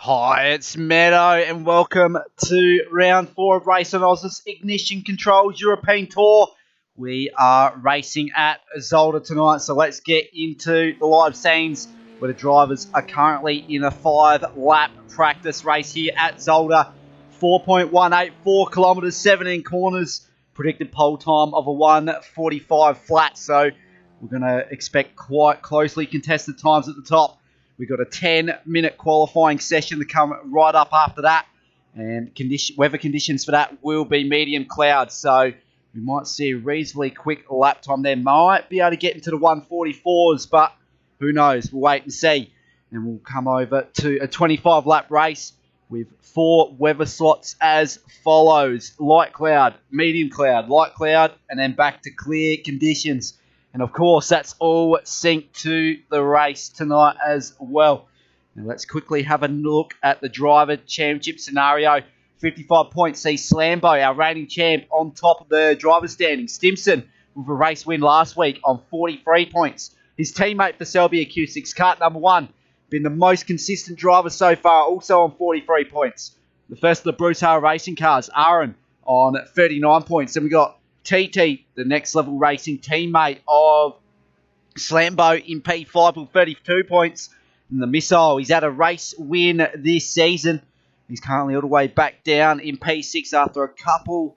Hi, it's Meadow, and welcome to round 4 of RaceOnOz's Ignition Controls European Tour. We are racing at Zolder tonight, so let's get into the live scenes where the drivers are currently in a 5-lap practice race here at Zolder. 4.184 kilometres, 17 corners, predicted pole time of a 1:45 flat, so we're going to expect quite closely contested times at the top. We've got a 10-minute qualifying session to come right up after that. And weather conditions for that will be medium clouds. So we might see a reasonably quick lap time there. Might be able to get into the 1:44s, but who knows? We'll wait and see. And we'll come over to a 25-lap race with 4 weather slots as follows. Light cloud, medium cloud, light cloud, and then back to clear conditions. And of course, that's all synced to the race tonight as well. Now let's quickly have a look at the driver championship scenario. 55 points sees Slambo, our reigning champ, on top of the driver standing. Stimson with a race win last week on 43 points. His teammate for Selbia Q6, kart number 1, been the most consistent driver so far, also on 43 points. The first of the Bruce Hale Racing cars, Aaron, on 39 points. Then we got TT, the Next Level Racing teammate of Slambo in P5 with 32 points. And the Missile, he's had a race win this season. He's currently all the way back down in P6 after a couple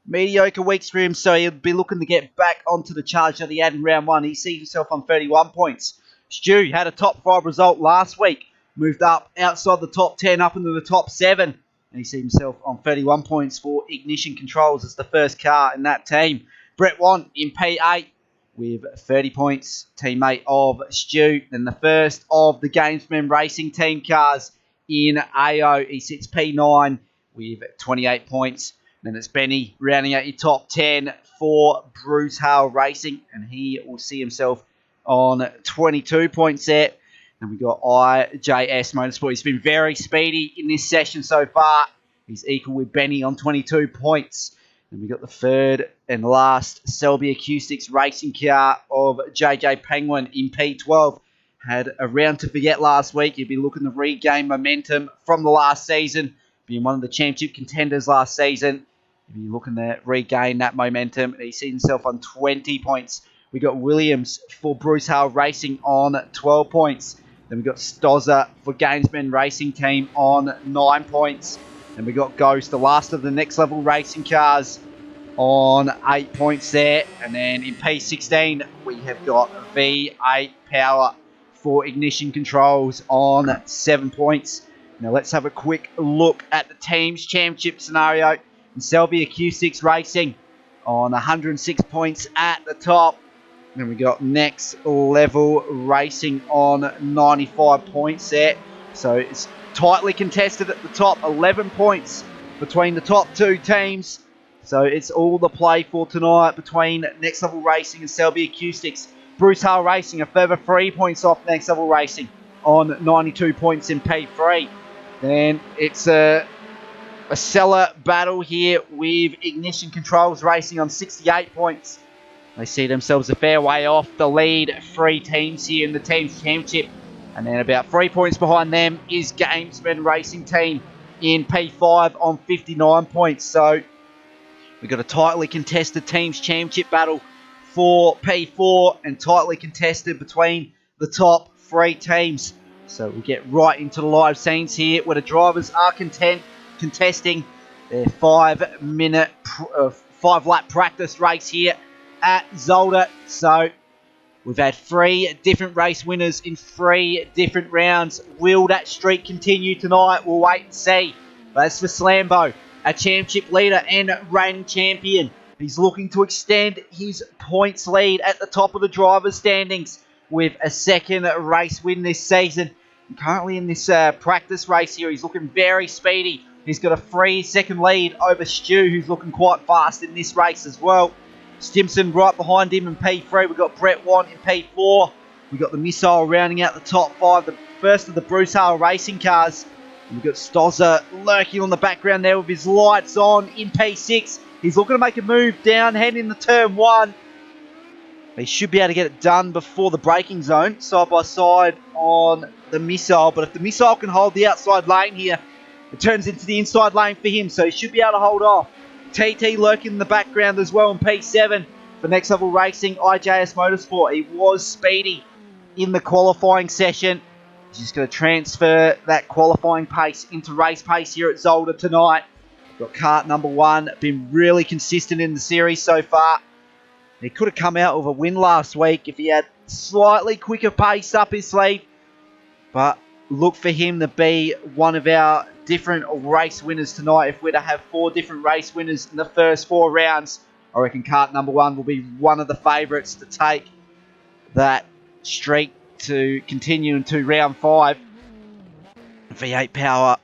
mediocre weeks for him. So he'll be looking to get back onto the charge that he had in round 1. He sees himself on 31 points. Stu had a top 5 result last week. Moved up outside the top 10, up into the top 7. And he sees himself on 31 points for Ignition Controls as the first car in that team. Brett Want in P8 with 30 points, teammate of Stu. Then the first of the Gamesman Racing team cars in AO. He sits P9 with 28 points. Then it's Benny rounding out your top 10 for Bruce Hale Racing. And he will see himself on 22 points there. And we got IJS Motorsport. He's been very speedy in this session so far. He's equal with Benny on 22 points. And we got the third and last Selbia Q6 racing car of JJ Penguin in P12. Had a round to forget last week. He'd be looking to regain momentum from the last season. Being one of the championship contenders last season. He'd be looking to regain that momentum. And he sees himself on 20 points. We got Williams for Bruce Hale Racing on 12 points. Then we got Stozza for Gamesman Racing Team on 9 points. And we got Ghost, the last of the Next Level Racing cars, on 8 points there. And then in P16, we have got V8 Power for Ignition Controls on 7 points. Now let's have a quick look at the Teams Championship scenario. In Selbia Q6 Racing on 106 points at the top. Then we got Next Level Racing on 95 points there. So it's tightly contested at the top. 11 points between the top 2 teams. So it's all the play for tonight between Next Level Racing and Selbia Q6. Bruce Hale Racing a further 3 points off Next Level Racing on 92 points in P3. Then it's a seller battle here with Ignition Controls Racing on 68 points. They see themselves a fair way off the lead 3 teams here in the Teams Championship. And then about 3 points behind them is Gamesman Racing Team in P5 on 59 points. So we've got a tightly contested Teams Championship battle for P4 and tightly contested between the top 3 teams. So we get right into the live scenes here where the drivers are contesting their 5-lap practice race here at Zolder. So we've had 3 different race winners in 3 different rounds. Will that streak continue tonight? We'll wait and see. But as for Slambo, a championship leader and reigning champion, he's looking to extend his points lead at the top of the drivers' standings with a 2nd race win this season. And currently in this practice race here, he's looking very speedy. He's got a 3-second lead over Stu, who's looking quite fast in this race as well. Stimson right behind him in P3. We've got Brett Want in P4. We've got the Missile rounding out the top 5. The first of the Bruce Hale Racing cars. And we've got Stozza lurking on the background there with his lights on in P6. He's looking to make a move down, heading into turn 1. They should be able to get it done before the braking zone, side by side on the missile. But if the missile can hold the outside lane here, it turns into the inside lane for him, so he should be able to hold off. TT lurking in the background as well in P7 for Next Level Racing, IJS Motorsport. He was speedy in the qualifying session. He's just going to transfer that qualifying pace into race pace here at Zolder tonight. Got kart number 1, been really consistent in the series so far. He could have come out with a win last week if he had slightly quicker pace up his sleeve. But look for him to be one of our different race winners tonight. If we're to have 4 different race winners in the first 4 rounds, I reckon kart number 1 will be one of the favourites to take that streak to continue into round 5. V8 power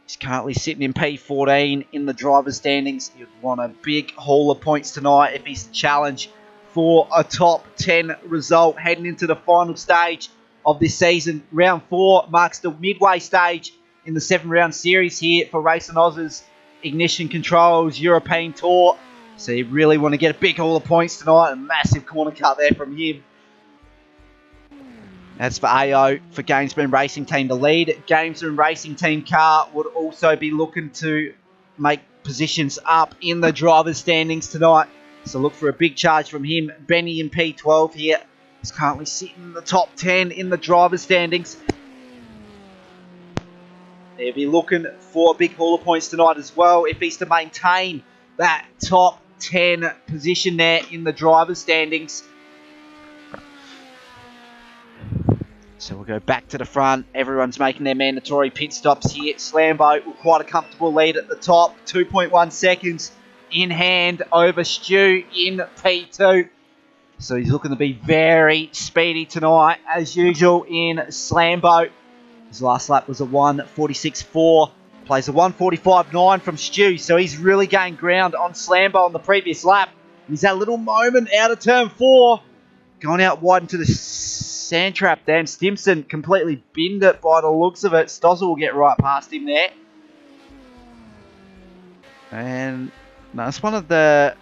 is currently sitting in P14 in the driver's standings. He'd want a big haul of points tonight if he's to challenge for a top 10 result heading into the final stage of this season. Round 4 marks the midway stage in the 7-round series here for RaceOnOz's Ignition Controls European Tour. So you really want to get a big haul of points tonight. A massive corner cut there from him. That's for AO for Gamesman Racing Team to lead. Gamesman Racing Team car would also be looking to make positions up in the driver's standings tonight. So look for a big charge from him. Benny in P12 here is currently sitting in the top 10 in the driver's standings. They'll be looking for a big haul of points tonight as well if he's to maintain that top 10 position there in the driver's standings. So we'll go back to the front. Everyone's making their mandatory pit stops here. Slambo with quite a comfortable lead at the top. 2.1 seconds in hand over Stu in P2. So he's looking to be very speedy tonight, as usual in Slambo. His last lap was a 1:46.4. Plays a 1:45.9 from Stu. So he's really gained ground on Slambo on the previous lap. He's had a little moment out of turn 4. Going out wide into the sand trap there. And Stimson completely binned it by the looks of it. Stozzle will get right past him there. And no, it's one of the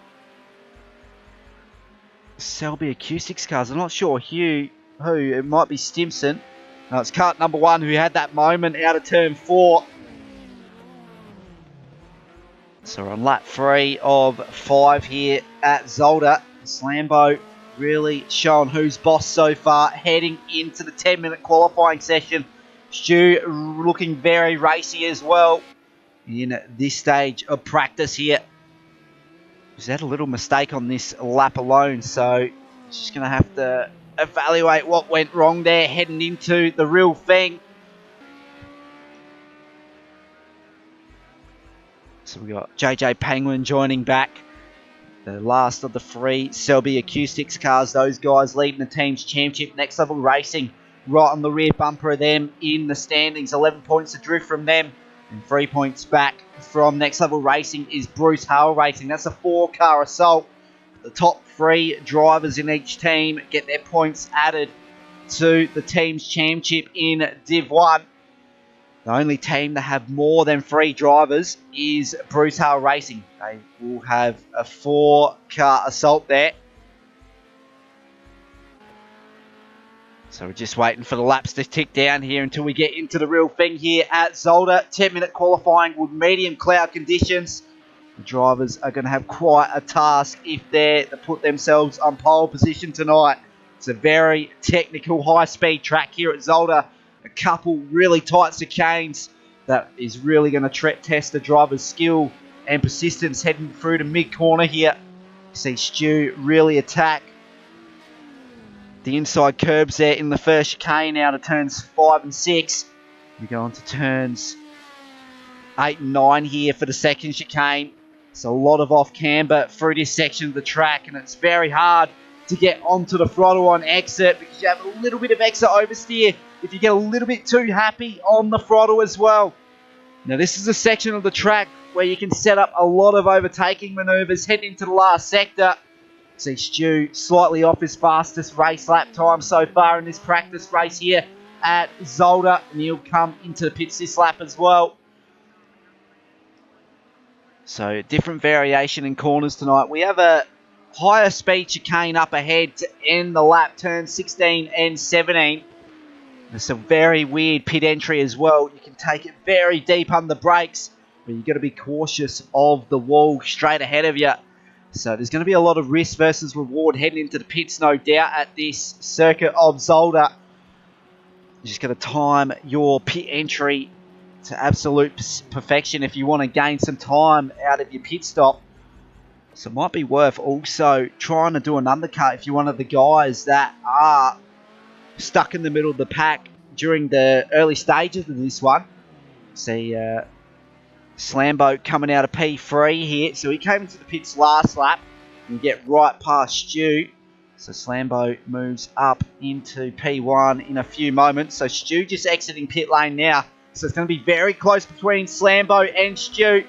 Selby Acoustics cars. I'm not sure who. It might be Stimson. No, it's kart number 1 who had that moment out of turn 4. So we're on lap 3 of 5 here at Zolder. Slambo really showing who's boss so far, heading into the 10-minute qualifying session. Stu looking very racy as well in this stage of practice here. He's had a little mistake on this lap alone, so he's just going to have to evaluate what went wrong there, heading into the real thing. So we got JJ Penguin joining back. The last of the 3 Selby Acoustics cars. Those guys leading the team's championship. Next Level Racing right on the rear bumper of them in the standings. 11 points adrift from them. And 3 points back from Next Level Racing is Bruce Hale Racing. That's a 4-car assault. The top 3 drivers in each team get their points added to the team's championship in Div 1. The only team to have more than 3 drivers is Bruce Hale Racing. They will have a 4-car assault there. So we're just waiting for the laps to tick down here until we get into the real thing here at Zolder. 10-minute qualifying with medium cloud conditions. The drivers are going to have quite a task if they're to put themselves on pole position tonight. It's a very technical, high-speed track here at Zolder. A couple really tight chicanes that is really going to test the driver's skill and persistence heading through the mid-corner here. You see Stu really attack the inside curbs there in the first chicane out of turns 5 and 6. We go on to turns 8 and 9 here for the second chicane. So a lot of off camber through this section of the track, and it's very hard to get onto the throttle on exit because you have a little bit of exit oversteer if you get a little bit too happy on the throttle as well. Now this is a section of the track where you can set up a lot of overtaking manoeuvres heading into the last sector. See Stu slightly off his fastest race lap time so far in this practice race here at Zolder, and he'll come into the pits this lap as well. So different variation in corners tonight. We have a higher speed chicane up ahead to end the lap, turns 16 and 17. There's some very weird pit entry as well. You can take it very deep under the brakes, but you've got to be cautious of the wall straight ahead of you. So there's going to be a lot of risk versus reward heading into the pits, no doubt, at this circuit of Zolder. You just got to time your pit entry to absolute perfection if you want to gain some time out of your pit stop. So it might be worth also trying to do an undercut if you're one of the guys that are stuck in the middle of the pack during the early stages of this one. See Slambo coming out of P3 here. So he came into the pits last lap and get right past Stu. So Slambo moves up into P1 in a few moments. So Stu just exiting pit lane now. So it's going to be very close between Slambo and Stu.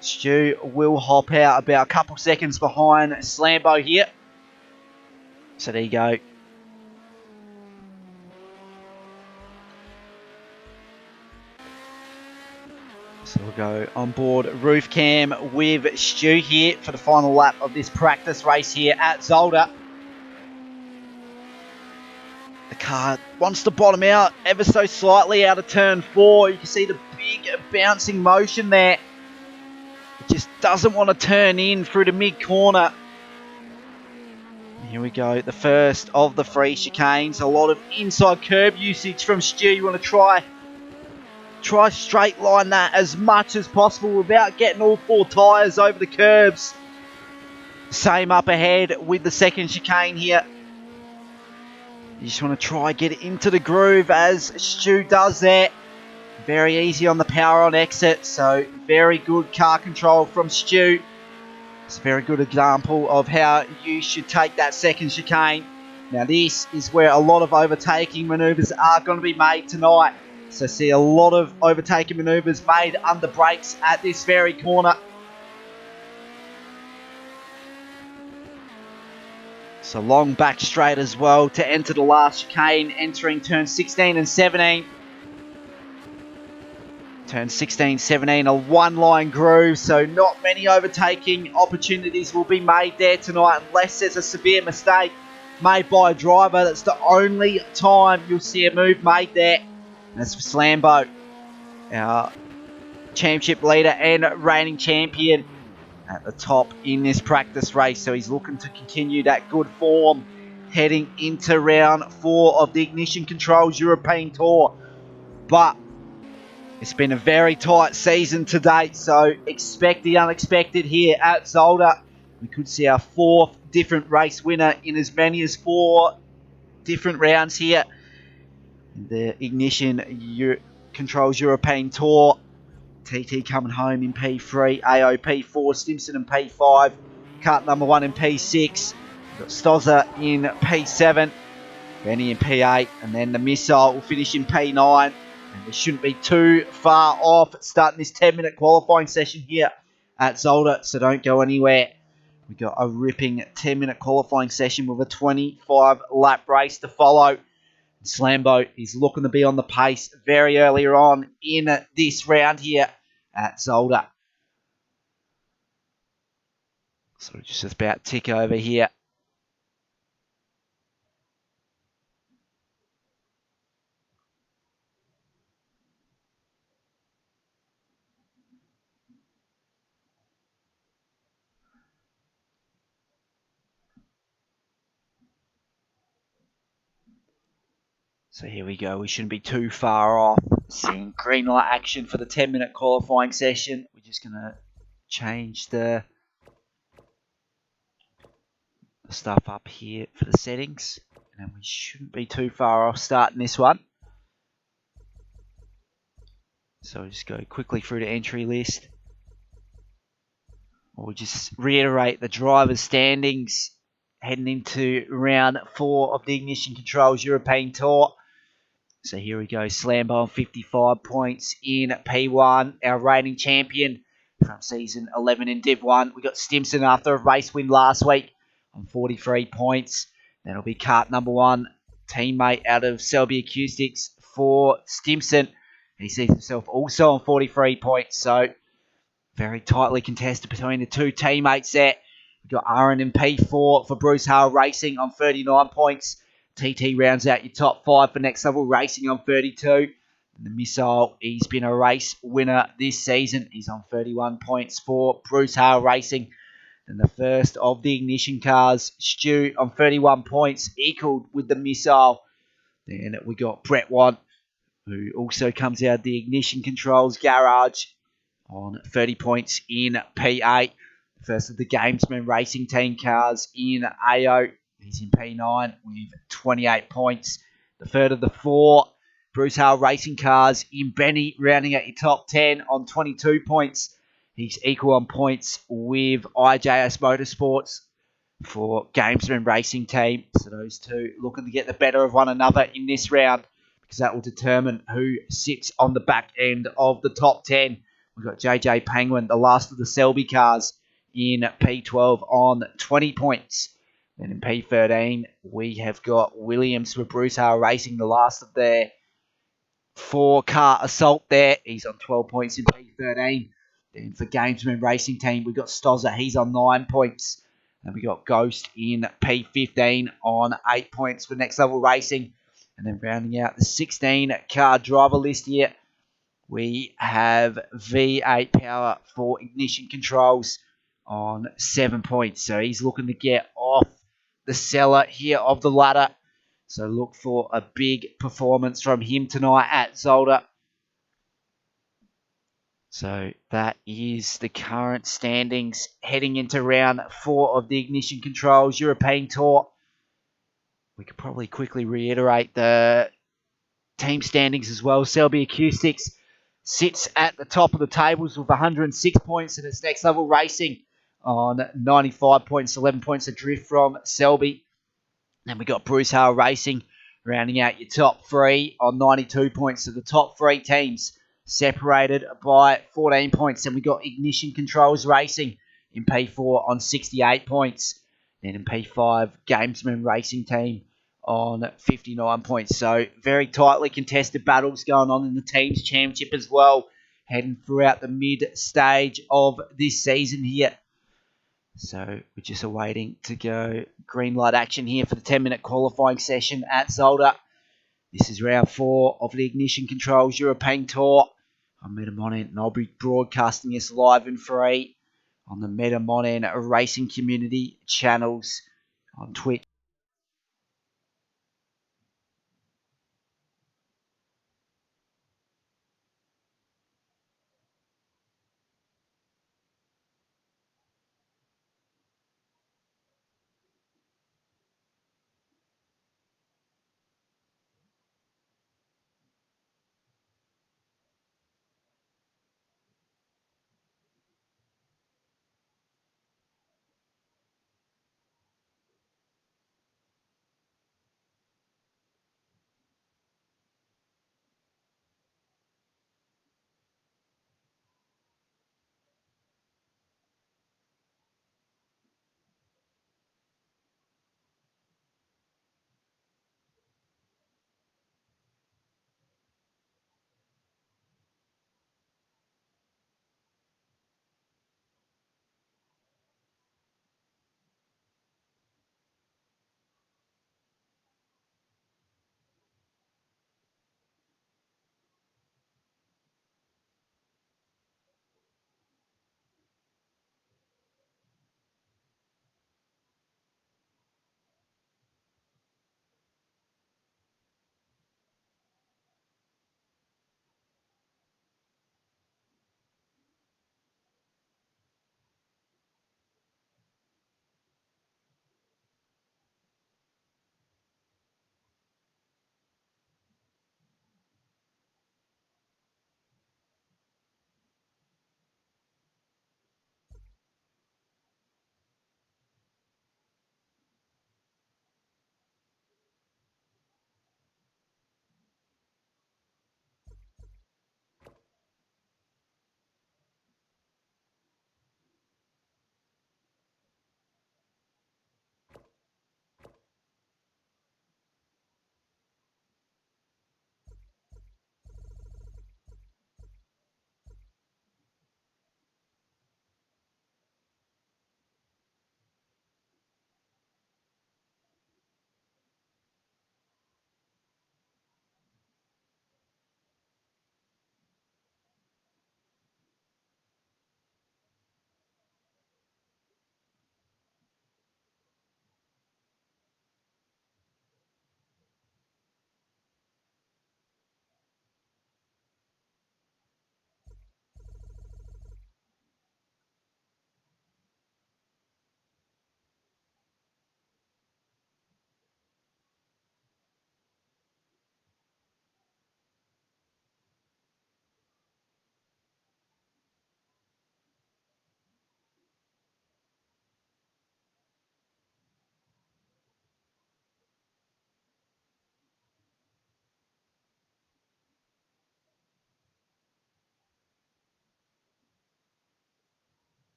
Stu will hop out about a couple seconds behind Slambo here. So there you go. So we'll go on board roof cam with Stu here for the final lap of this practice race here at Zolder. The car wants to bottom out ever so slightly out of turn 4. You can see the big bouncing motion there. It just doesn't want to turn in through the mid corner. Here we go, the first of the free chicanes. A lot of inside curb usage from Stu. You want to try straight line that as much as possible without getting all 4 tyres over the curbs. Same up ahead with the second chicane here. You just want to try get it into the groove as Stu does there. Very easy on the power on exit, so very good car control from Stu. It's a very good example of how you should take that second chicane. Now this is where a lot of overtaking manoeuvres are going to be made tonight. So see a lot of overtaking manoeuvres made under brakes at this very corner. So long back straight as well to enter the last chicane, entering turn 16 and 17. Turn 16, 17, a one-line groove, so not many overtaking opportunities will be made there tonight unless there's a severe mistake made by a driver. That's the only time you'll see a move made there. And that's for Slambo, our championship leader and reigning champion at the top in this practice race. So he's looking to continue that good form heading into round 4 of the Ignition Controls European Tour. But it's been a very tight season to date, so expect the unexpected here at Zolder. We could see our 4th different race winner in as many as 4 different rounds here. The Ignition Controls European Tour. TT coming home in P3, AOP 4, Stimson in P5, kart number 1 in P6. We've got Stozza in P7, Benny in P8, and then the Missile will finish in P9. And we shouldn't be too far off starting this 10-minute qualifying session here at Zolder, so don't go anywhere. We've got a ripping 10-minute qualifying session with a 25-lap race to follow. Slambo is looking to be on the pace very earlier on in this round here at Zolder. So we're just about tick over here. So here we go. We shouldn't be too far off. Seeing green light action for the 10-minute qualifying session. We're just going to change the stuff up here for the settings. And we shouldn't be too far off starting this one. So we'll just go quickly through the entry list. We'll just reiterate the driver's standings heading into round 4 of the Ignition Controls European Tour. So here we go, Slambo on 55 points in P1, our reigning champion from season 11 in Div 1. We got Stimson after a race win last week on 43 points. That'll be kart number 1, teammate out of Selby Acoustics for Stimson. He sees himself also on 43 points, so very tightly contested between the two teammates there. We've got Aaron in P4 for Bruce Hale Racing on 39 points. TT rounds out your top 5 for Next Level Racing on 32. And the Missile, he's been a race winner this season. He's on 31 points for Bruce Hale Racing. And the first of the Ignition cars, Stu, on 31 points, equalled with the Missile. Then we got Brett Watt, who also comes out of the Ignition Controls garage on 30 points in P8. The first of the Gamesman Racing Team cars in AO. He's in P9 with 28 points. The third of the 4 Bruce Hale Racing cars in Benny, rounding out your top 10 on 22 points. He's equal on points with IJS Motorsports for Gamesman Racing Team. So those two looking to get the better of one another in this round, because that will determine who sits on the back end of the top 10. We've got JJ Penguin, the last of the Selby cars, in P12 on 20 points. Then in P13, we have got Williams for Bruce Hale Racing, the last of their 4-car assault there. He's on 12 points in P13. Then for Gamesman Racing Team, we've got Stozza. He's on 9 points. And we got Ghost in P15 on 8 points for Next Level Racing. And then rounding out the 16-car driver list here, we have V8 Power for Ignition Controls on 7 points. So he's looking to get off the cellar here of the ladder. So look for a big performance from him tonight at Zolder. So that is the current standings heading into round 4 of the Ignition Controls European Tour. We could probably quickly reiterate the team standings as well. Selby Acoustics sits at the top of the tables with 106 points, and it's Next Level Racing on 95 points, 11 points adrift from Selby. Then we got Bruce Hale Racing rounding out your top 3 on 92 points. So the top 3 teams separated by 14 points. Then we got Ignition Controls Racing in P4 on 68 points. Then in P5, Gamesman Racing Team on 59 points. So very tightly contested battles going on in the Teams Championship as well, heading throughout the mid-stage of this season here. So we're just awaiting to go green light action here for the 10-minute qualifying session at Zolder. This is round 4 of the Ignition Controls European Tour. I'm Meta Monin, and I'll be broadcasting this live and free on the Meta Monin Racing Community channels on Twitch.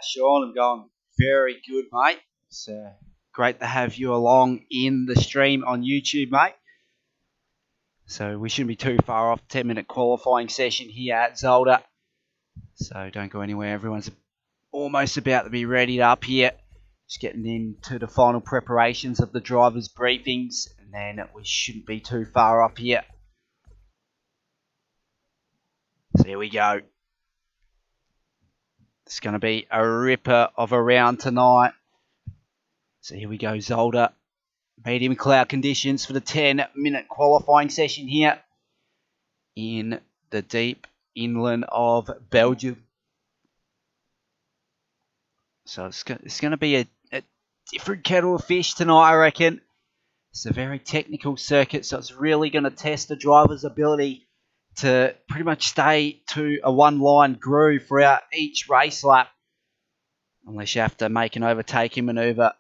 Sean, I'm going very good, mate. It's great to have you along in the stream on YouTube, mate. So we shouldn't be too far off 10-minute qualifying session here at Zolder. So don't go anywhere. Everyone's almost about to be readied up here. Just getting into the final preparations of the drivers' briefings, and then we shouldn't be too far up here. So here we go. It's going to be a ripper of a round tonight. So here we go, Zolder. Medium cloud conditions for the 10-minute qualifying session here in the deep inland of Belgium. So it's going to be a different kettle of fish tonight, I reckon. It's a very technical circuit, so it's really going to test the driver's ability to pretty much stay to a one-line groove throughout each race lap. Unless you have to make an overtaking manoeuvre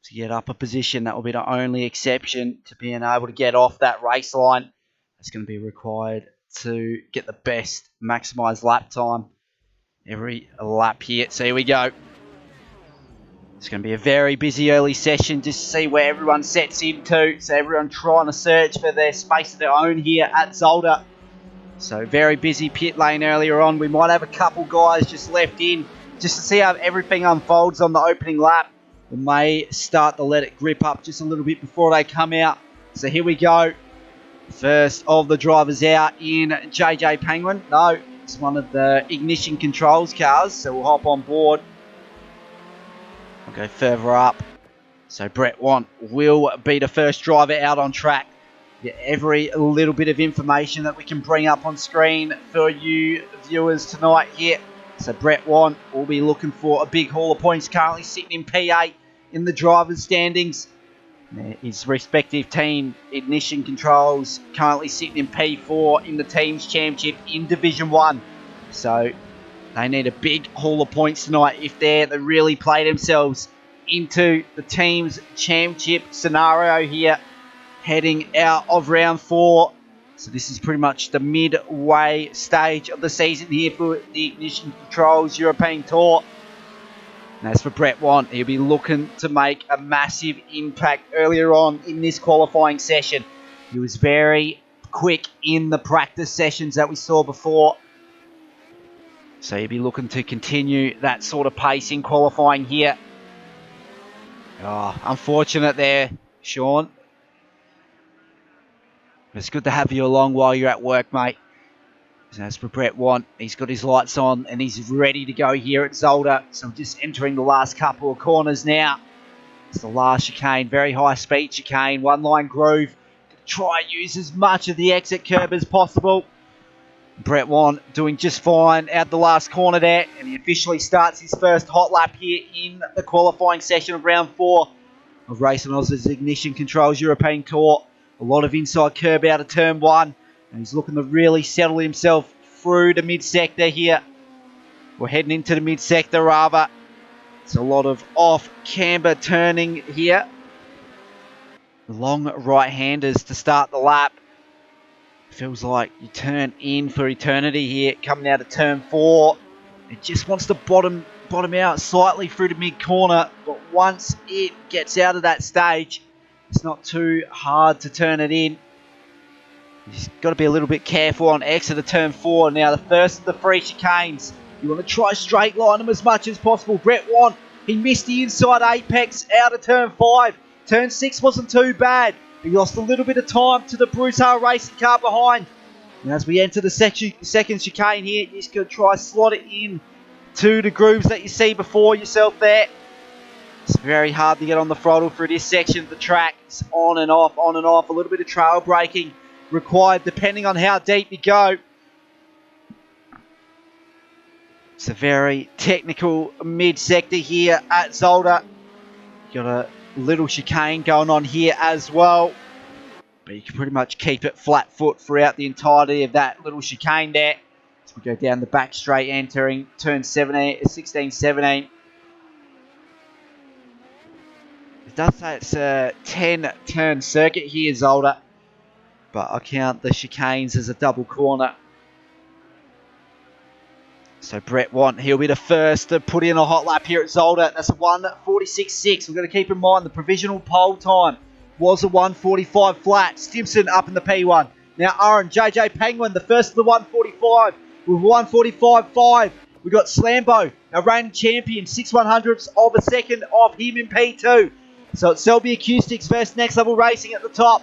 to get up a position. That will be the only exception to being able to get off that race line. It's going to be required to get the best maximised lap time every lap here. So here we go. It's going to be a very busy early session just to see where everyone sets into. So everyone trying to search for their space of their own here at Zolder. So very busy pit lane earlier on. We might have a couple guys just left in just to see how everything unfolds on the opening lap. We may start to let it grip up just a little bit before they come out. So here we go. First of the drivers out in JJ Penguin. No, it's one of the ignition controls cars. So we'll hop on board. We'll go further up. So Brett Want will be the first driver out on track. Get every little bit of information that we can bring up on screen for you viewers tonight here. So Brett Want will be looking for a big haul of points, currently sitting in P8 in the drivers' standings. His respective team, Ignition Controls, currently sitting in P4 in the Teams Championship in Division 1. So they need a big haul of points tonight if they're to really play themselves into the Teams Championship scenario here, heading out of round 4. So this is pretty much the midway stage of the season here for the Ignition Controls European Tour. And as for Brett Want, he'll be looking to make a massive impact earlier on in this qualifying session. He was very quick in the practice sessions that we saw before. So he'll be looking to continue that sort of pace in qualifying here. Oh, unfortunate there, Sean. It's good to have you along while you're at work, mate. As for Brett Want, he's got his lights on and he's ready to go here at Zolder. So we're just entering the last couple of corners now. It's the last chicane, very high speed chicane, one line groove. Try and use as much of the exit curb as possible. Brett Want doing just fine out the last corner there, and he officially starts his first hot lap here in the qualifying session of round 4 of RaceOnOz's Ignition Controls European Tour. A lot of inside curb out of turn 1, and he's looking to really settle himself through the mid-sector here. We're heading into the mid-sector rather. It's a lot of off-camber turning here. Long right-handers to start the lap. Feels like you turn in for eternity here, coming out of turn 4. It just wants to bottom out slightly through the mid-corner, but once it gets out of that stage, it's not too hard to turn it in. You've got to be a little bit careful on exit of turn 4. Now the first of the 3 chicanes. You want to try straight line them as much as possible. Brett Want, he missed the inside apex out of turn 5. Turn 6 wasn't too bad. He lost a little bit of time to the Broussard racing car behind. And as we enter the second chicane here, you're just going to try slot it in to the grooves that you see before yourself there. It's very hard to get on the throttle through this section of the track. It's on and off, on and off. A little bit of trail braking required depending on how deep you go. It's a very technical mid-sector here at Zolder. Got a little chicane going on here as well. But you can pretty much keep it flat foot throughout the entirety of that little chicane there. As we go down the back straight, entering turn 16, 17. It does say it's a 10-turn circuit here, Zolder. But I count the chicanes as a double corner. So Brett Want, he'll be the first to put in a hot lap here at Zolder. That's a 1:46.6. We've got to keep in mind the provisional pole time was a 1:45 flat. Stimson up in the P1. Now Aaron, JJ Penguin, the first of the 1:45 with 1:45.5. We've got Slambo, our reigning champion, 6/100ths of a second off him in P2. So it's Selby Acoustics versus Next Level Racing at the top.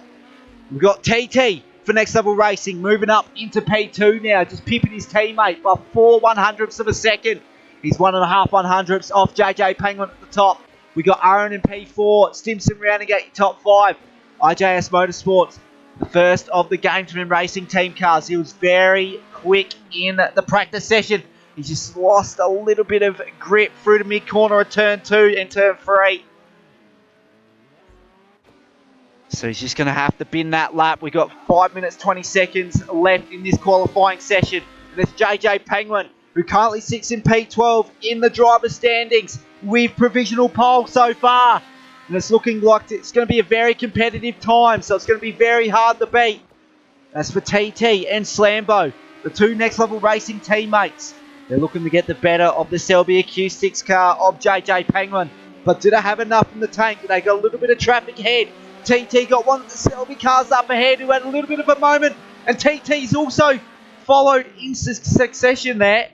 We've got TT for Next Level Racing moving up into P2 now, just pipping his teammate by 4/100ths of a second. He's 1.5/100ths off JJ Penguin at the top. We got Aaron in P4, Stimson rounding out your top 5. IJS Motorsports, the first of the Gamesman Racing team cars. He was very quick in the practice session. He's just lost a little bit of grip through the mid-corner of turn 2 and turn 3. So he's just going to have to bin that lap. We've got 5 minutes 20 seconds left in this qualifying session. And it's JJ Penguin, who currently sits in P12 in the driver's standings with provisional pole so far. And it's looking like it's going to be a very competitive time, so it's going to be very hard to beat. That's for TT and Slambo, the two Next Level Racing teammates. They're looking to get the better of the Selby Acoustics car of JJ Penguin. But do they have enough in the tank? They got a little bit of traffic ahead. TT got one of the Selby cars up ahead who had a little bit of a moment. And TT's also followed in succession there.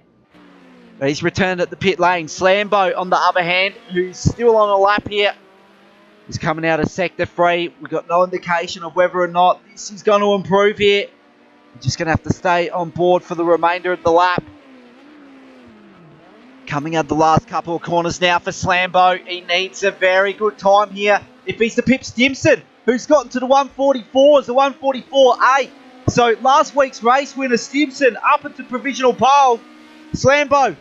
But he's returned at the pit lane. Slambo, on the other hand, who's still on a lap here, is coming out of Sector 3. We've got no indication of whether or not this is going to improve here. We're just going to have to stay on board for the remainder of the lap. Coming out the last couple of corners now for Slambo. He needs a very good time here if he's to pip Stimson, who's gotten to the 144s, the 144A. So last week's race winner Stimson up into provisional pole. Slambo,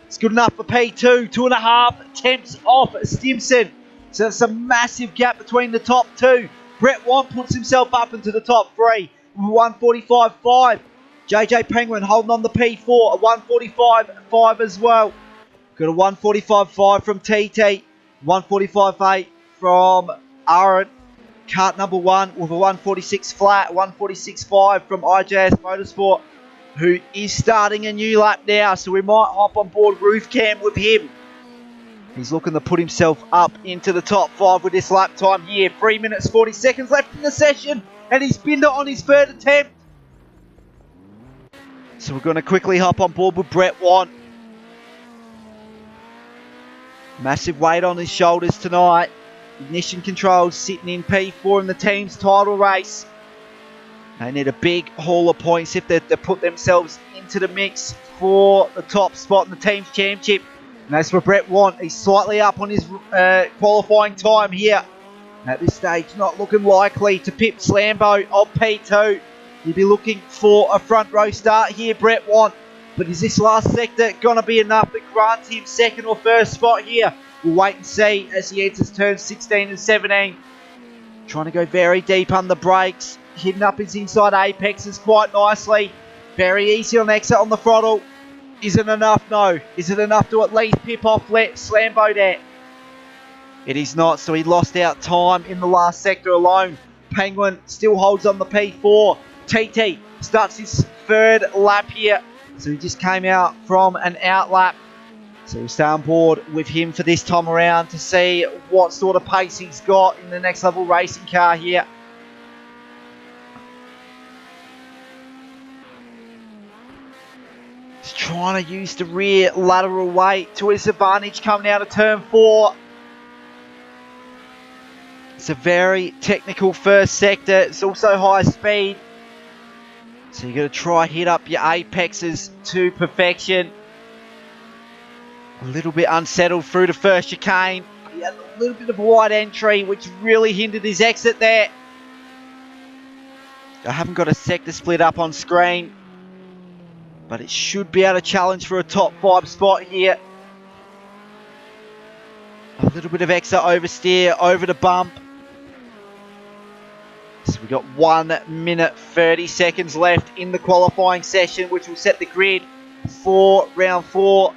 it's good enough for P2, 2.5 tenths off Stimson. So that's a massive gap between the top two. Brett Want puts himself up into the top 3 with 145.5. JJ Penguin holding on the P4, a 145.5 as well. Got a 145.5 from TT, 145.8 from Aaron. Kart number 1 with a 146 flat, 146.5 from IJS Motorsport, who is starting a new lap now, so we might hop on board roof cam with him. He's looking to put himself up into the top 5 with this lap time here. 3 minutes 40 seconds left in the session, and he's pinned it on his third attempt. So we're going to quickly hop on board with Brett Want. Massive weight on his shoulders tonight. Ignition controls sitting in P4 in the team's title race. They need a big haul of points if they're to put themselves into the mix for the top spot in the team's championship. And as for Brett Want, he's slightly up on his qualifying time here. At this stage, not looking likely to pip Slambo of P2. You'd be looking for a front row start here, Brett Want. But is this last sector going to be enough to grant him second or first spot here? We'll wait and see as he enters turns 16 and 17. Trying to go very deep on the brakes. Hitting up his inside apexes quite nicely. Very easy on exit on the throttle. Is it enough? No. Is it enough to at least pip off Slambo there? It is not, so he lost out time in the last sector alone. Penguin still holds on the P4. TT starts his third lap here. So he just came out from an out lap. So we'll stay on board with him for this time around to see what sort of pace he's got in the Next Level Racing car here. He's trying to use the rear lateral weight to his advantage coming out of turn 4. It's a very technical first sector. It's also high speed. So you've got to try hit up your apexes to perfection. A little bit unsettled through the first chicane. He had a little bit of a wide entry, which really hindered his exit there. I haven't got a sector split up on screen, but it should be able to challenge for a top 5 spot here. A little bit of exit oversteer over the bump. So we've got 1 minute 30 seconds left in the qualifying session, which will set the grid for round 4.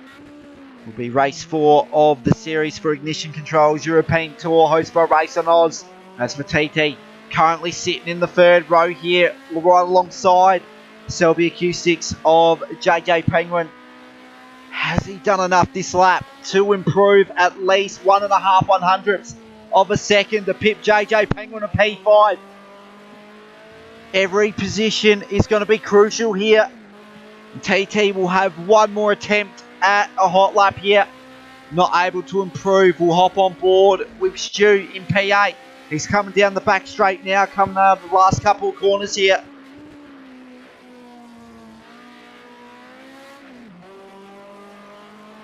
Will be race 4 of the series for Ignition Controls European Tour, hosted by RaceOnOz's. As for TT, currently sitting in the 3rd row here, right alongside Selby Acoustics of JJ Penguin. has he done enough this lap to improve at least 1.5 100ths of a second to pip JJ Penguin a P5? Every position is going to be crucial here. TT will have one more attempt at a hot lap here. Not able to improve. We'll hop on board with Stu in P8. He's coming down the back straight now, coming out of the last couple of corners here.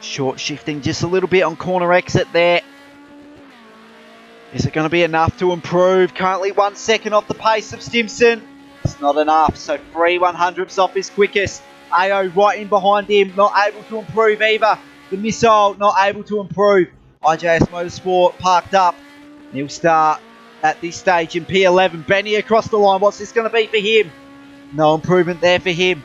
Short shifting just a little bit on corner exit there. Is it going to be enough to improve? Currently 1 second off the pace of Stimson. It's not enough, so 3 100ths off his quickest. AO right in behind him, not able to improve either. The missile not able to improve. IJS Motorsport parked up. He'll start at this stage in P11. Benny across the line. What's this going to be for him? No improvement there for him.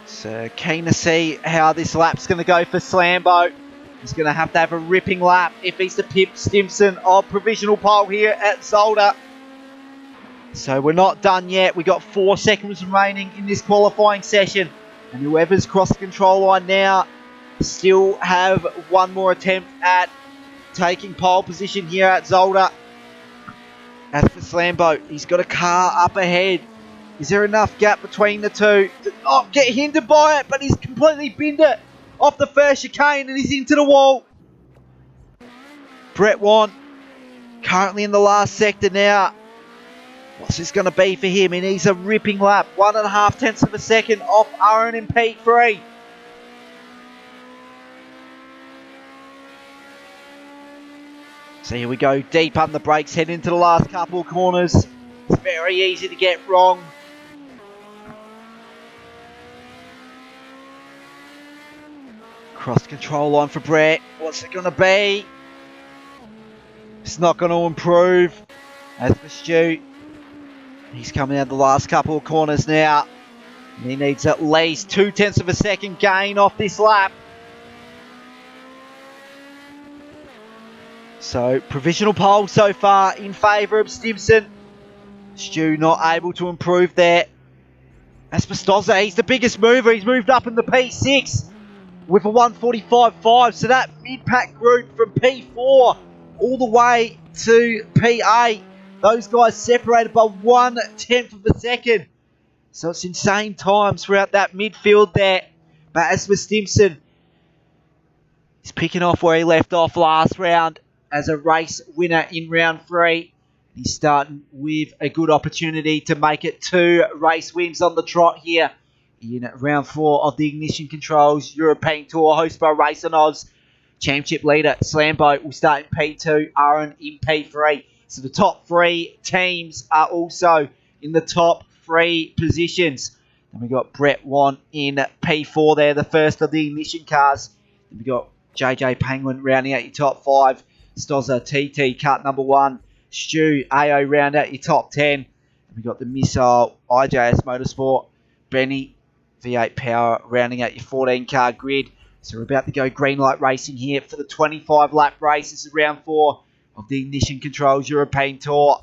So keen to see how this lap's going to go for Slambo. He's going to have a ripping lap if he's to pip Stimson of provisional pole here at Zolder. So we're not done yet. We've got 4 seconds remaining in this qualifying session. And whoever's crossed the control line now still have one more attempt at taking pole position here at Zolder. As for Slambo, he's got a car up ahead. Is there enough gap between the two to not get hindered by it? But he's completely binned it off the first chicane and he's into the wall. Brett Wan currently in the last sector now. What's this going to be for him? He needs a ripping lap. 1.5 tenths of a second off Aaron in P3. So here we go. Deep under the brakes. Head into the last couple of corners. It's very easy to get wrong. Cross control line for Brett. What's it going to be? It's not going to improve. As for Stu, he's coming out the last couple of corners now. And he needs at least 2 tenths of a second gain off this lap. So, provisional pole so far in favour of Stimson. Stu not able to improve there. As for Stozza, he's the biggest mover. He's moved up in the P6 with a 145.5. So that mid-pack group from P4 all the way to P8. Those guys separated by 1 tenth of a second. So it's insane times throughout that midfield there. But as for Stimson, he's picking off where he left off last round as a race winner in round 3. He's starting with a good opportunity to make it 2 race wins on the trot here in round 4 of the Ignition Controls European Tour hosted by RaceOnOz's. Championship leader Slambo will start in P2, Aaron in P3. So the top 3 teams are also in the top 3 positions. Then we got Brett Wan in P4 there, the first of the Ignition cars. Then we got JJ Penguin rounding out your top 5. Stozza TT cut number 1. Stu AO round out your top 10. And we got the Missile IJS Motorsport. Benny V8 Power rounding out your 14 car grid. So we're about to go green light racing here for the 25 lap race. This is round 4 of the Ignition Controls European Tour.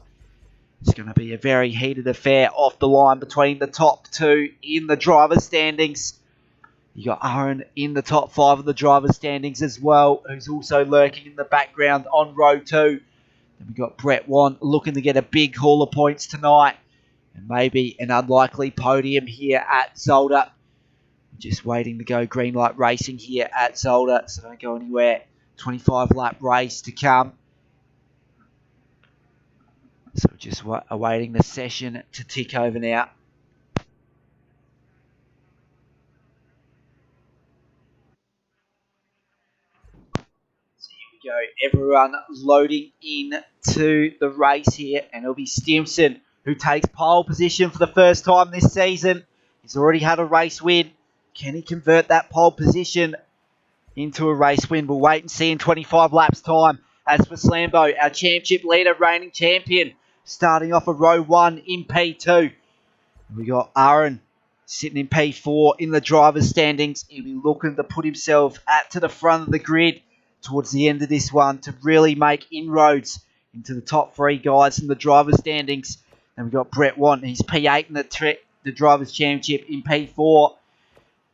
It's going to be a very heated affair off the line between the top 2 in the driver's standings. You got Aaron in the top 5 of the driver's standings as well, who's also lurking in the background on row 2. Then we got Brett Wan looking to get a big haul of points tonight. And maybe an unlikely podium here at Zolder. Just waiting to go green light racing here at Zolder, so don't go anywhere. 25 lap race to come. So just awaiting the session to tick over now. So here we go, everyone loading in to the race here, and it'll be Stimson who takes pole position for the first time this season. He's already had a race win. Can he convert that pole position into a race win? We'll wait and see in 25 laps time. As for Slambo, our championship leader, reigning champion, starting off of row 1 in P2. We got Aaron sitting in P4 in the driver's standings. He'll be looking to put himself to the front of the grid towards the end of this one to really make inroads into the top 3 guys in the driver's standings. And we've got Brett Wan. He's P8 in the Drivers' Championship in P4.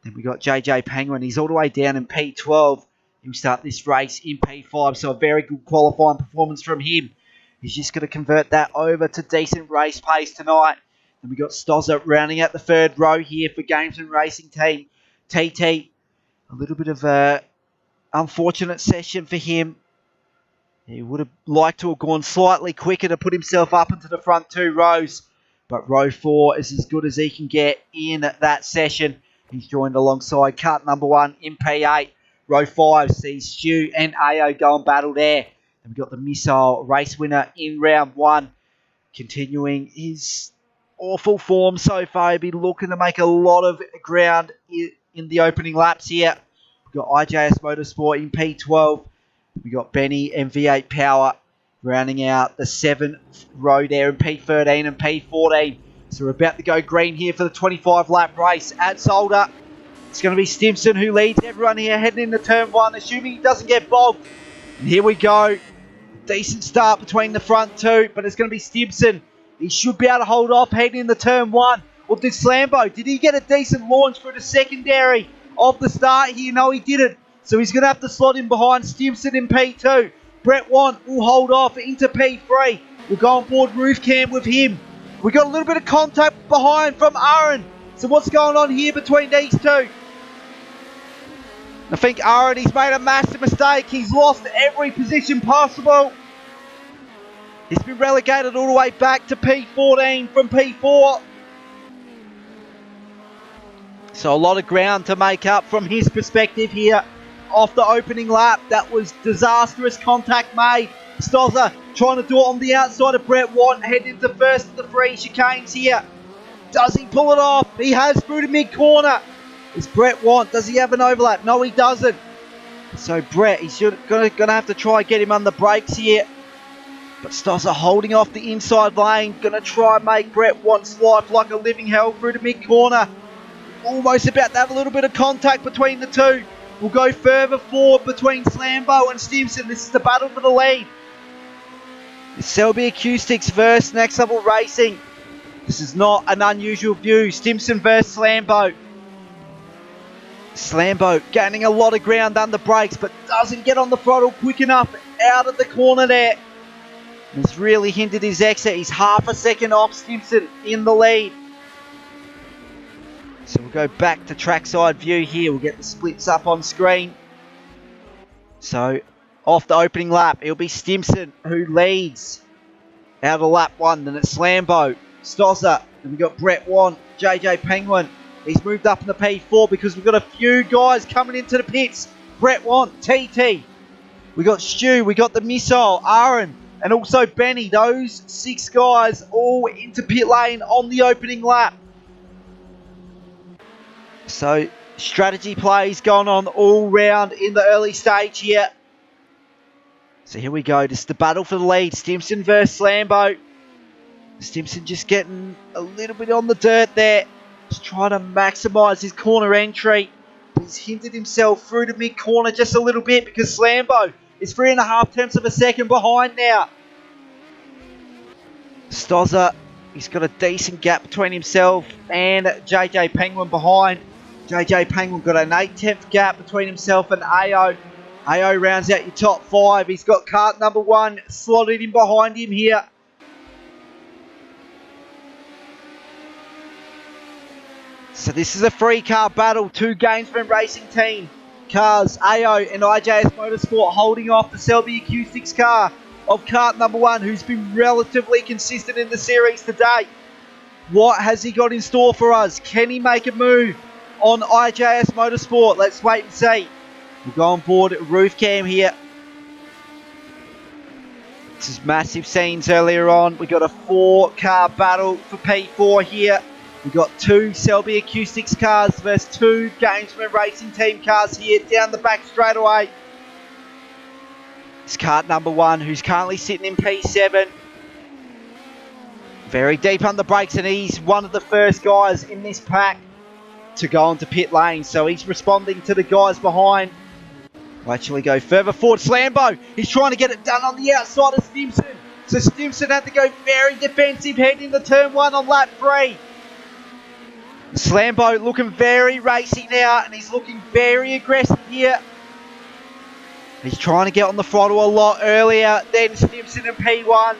Then we got JJ Penguin. He's all the way down in P12. He'll start this race in P5, so a very good qualifying performance from him. He's just going to convert that over to decent race pace tonight. Then we got Zolder rounding out the third row here for Games and Racing Team. TT, a little bit of a unfortunate session for him. He would have liked to have gone slightly quicker to put himself up into the front two rows. But row 4 is as good as he can get in that session. He's joined alongside cart number 1 in P8. Row 5 sees Stu and AO go and battle there. Then we've got the Missile race winner in round 1. Continuing his awful form so far. He'll be looking to make a lot of ground in the opening laps here. We've got IJS Motorsport in P12. We've got Benny and V8 Power rounding out the 7th row there in P13 and P14. So we're about to go green here for the 25-lap race at Zolder. It's going to be Stimson who leads everyone here heading into turn 1, assuming he doesn't get bogged. And here we go. Decent start between the front two, but it's going to be Stimson. He should be able to hold off heading into turn 1. Or did Slambo? Did he get a decent launch for the secondary off the start here? No, he didn't. So he's going to have to slot in behind Stimson in P2. Brett Want will hold off into P3. We'll go on board roof cam with him. We got a little bit of contact behind from Aaron. So what's going on here between these two? I think Aaron, he's made a massive mistake. He's lost every position possible. He's been relegated all the way back to P14 from P4. So a lot of ground to make up from his perspective here. Off the opening lap, that was disastrous contact made. Stozza trying to do it on the outside of Brett Want, heading into first of the 3 chicanes here. Does he pull it off? He has through the mid-corner. It's Brett Want. Does he have an overlap? No, he doesn't. So Brett, he's going to have to try and get him on the brakes here. But Stozza holding off the inside lane. Going to try and make Brett Want's life like a living hell through the mid-corner. Almost about to have a little bit of contact between the two. We'll go further forward between Slambo and Stimson. This is the battle for the lead. It's Selby Acoustics versus Next Level Racing. This is not an unusual view. Stimson versus Slambo. Slambo gaining a lot of ground under brakes, but doesn't get on the throttle quick enough out of the corner there. It's really hindered his exit. He's half a second off Stimson in the lead. So we'll go back to trackside view here. We'll get the splits up on screen. So off the opening lap, it'll be Stimson who leads out of lap 1. Then it's Slambo, Stozza, and we've got Brett Want, JJ Penguin. He's moved up in the P4 because we've got a few guys coming into the pits. Brett Want, TT. We got Stu, we got the Missile, Aaron, and also Benny. Those 6 guys all into pit lane on the opening lap. So strategy plays going on all round in the early stage here. So here we go. This is the battle for the lead. Stimson versus Slambo. Stimson just getting a little bit on the dirt there. Just trying to maximise his corner entry. He's hindered himself through the mid-corner just a little bit because Slambo is 3.5 tenths of a second behind now. Stozza, he's got a decent gap between himself and JJ Penguin behind. JJ Penguin got an 8/10 gap between himself and AO. AO rounds out your top 5. He's got cart number 1 slotted in behind him here. So this is a 3-car battle. 2 Gamesman Racing Team cars, AO and IJS Motorsport, holding off the Selby Acoustics car of cart number 1, who's been relatively consistent in the series today. What has he got in store for us? Can he make a move on IJS Motorsport? Let's wait and see. We'll go on board roof cam here. This is massive scenes earlier on. We got a 4-car battle for P4 here. We got 2 Selby Acoustics cars versus 2 Gamesman Racing Team cars here down the back straightaway. It's cart number 1, who's currently sitting in P7. Very deep on the brakes, and he's one of the first guys in this pack to go onto pit lane. So he's responding to the guys behind. We'll actually go further forward. Slambo, he's trying to get it done on the outside of Stimson. So Stimson had to go very defensive heading into turn 1 on lap 3. Slambo looking very racy now, and he's looking very aggressive here. He's trying to get on the throttle a lot earlier than Stimson and P1.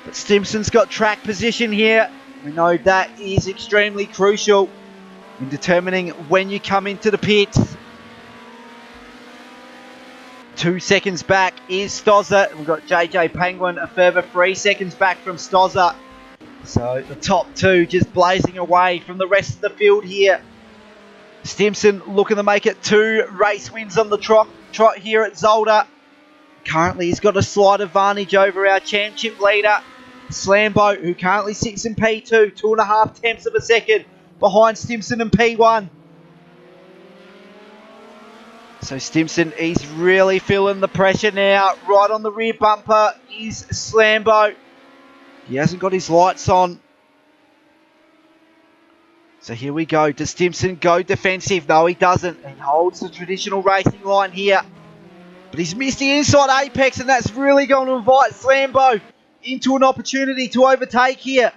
But Stimson's got track position here. We know that is extremely crucial in determining when you come into the pits. 2 seconds back is Stozzer. We've got JJ Penguin a further 3 seconds back from Stozzer. So the top two just blazing away from the rest of the field here. Stimson looking to make it 2 race wins on the trot here at Zolder. Currently he's got a slight advantage over our championship leader, Slambo, who currently sits in P2, 2.5 tenths of a second behind Stimson and P1. So Stimson, he's really feeling the pressure now. Right on the rear bumper is Slambo. He hasn't got his lights on. So here we go. Does Stimson go defensive? No, he doesn't. He holds the traditional racing line here. But he's missed the inside apex, and that's really going to invite Slambo into an opportunity to overtake here.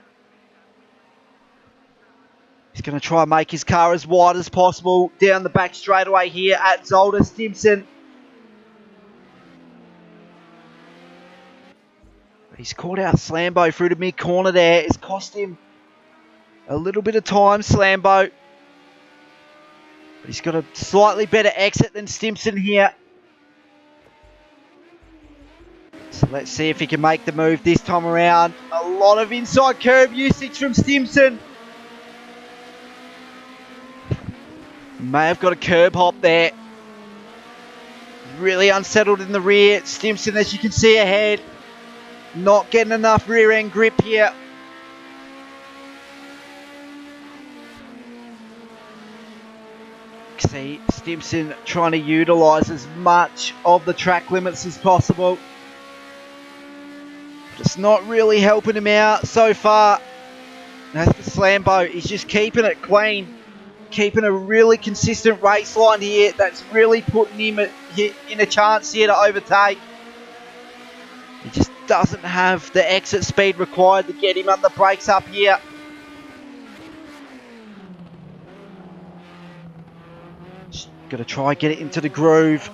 He's going to try and make his car as wide as possible down the back straightaway here at Zolder. Stimson. He's caught out Slambo through the mid-corner there. It's cost him a little bit of time, Slambo. But he's got a slightly better exit than Stimson here. So let's see if he can make the move this time around. A lot of inside curb usage from Stimson. May have got a curb hop there. Really unsettled in the rear. Stimson, as you can see ahead, not getting enough rear end grip here. See Stimson trying to utilise as much of the track limits as possible. But it's not really helping him out so far. As for Slambo, he's just keeping it clean. Keeping a really consistent race line here. That's really putting him in a chance here to overtake. He just doesn't have the exit speed required to get him on the brakes up here. Just got to try and get it into the groove.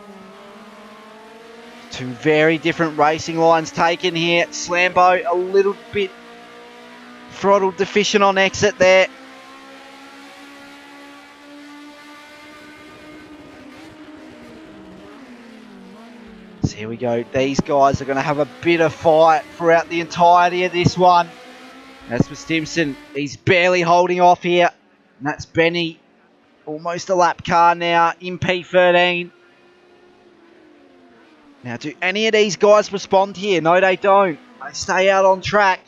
2 very different racing lines taken here. Slambo a little bit throttle deficient on exit there. So here we go. These guys are going to have a bit of fight throughout the entirety of this one. As for Stimson, he's barely holding off here. And that's Benny. Almost a lap car now in P13. Now, do any of these guys respond here? No, they don't. They stay out on track.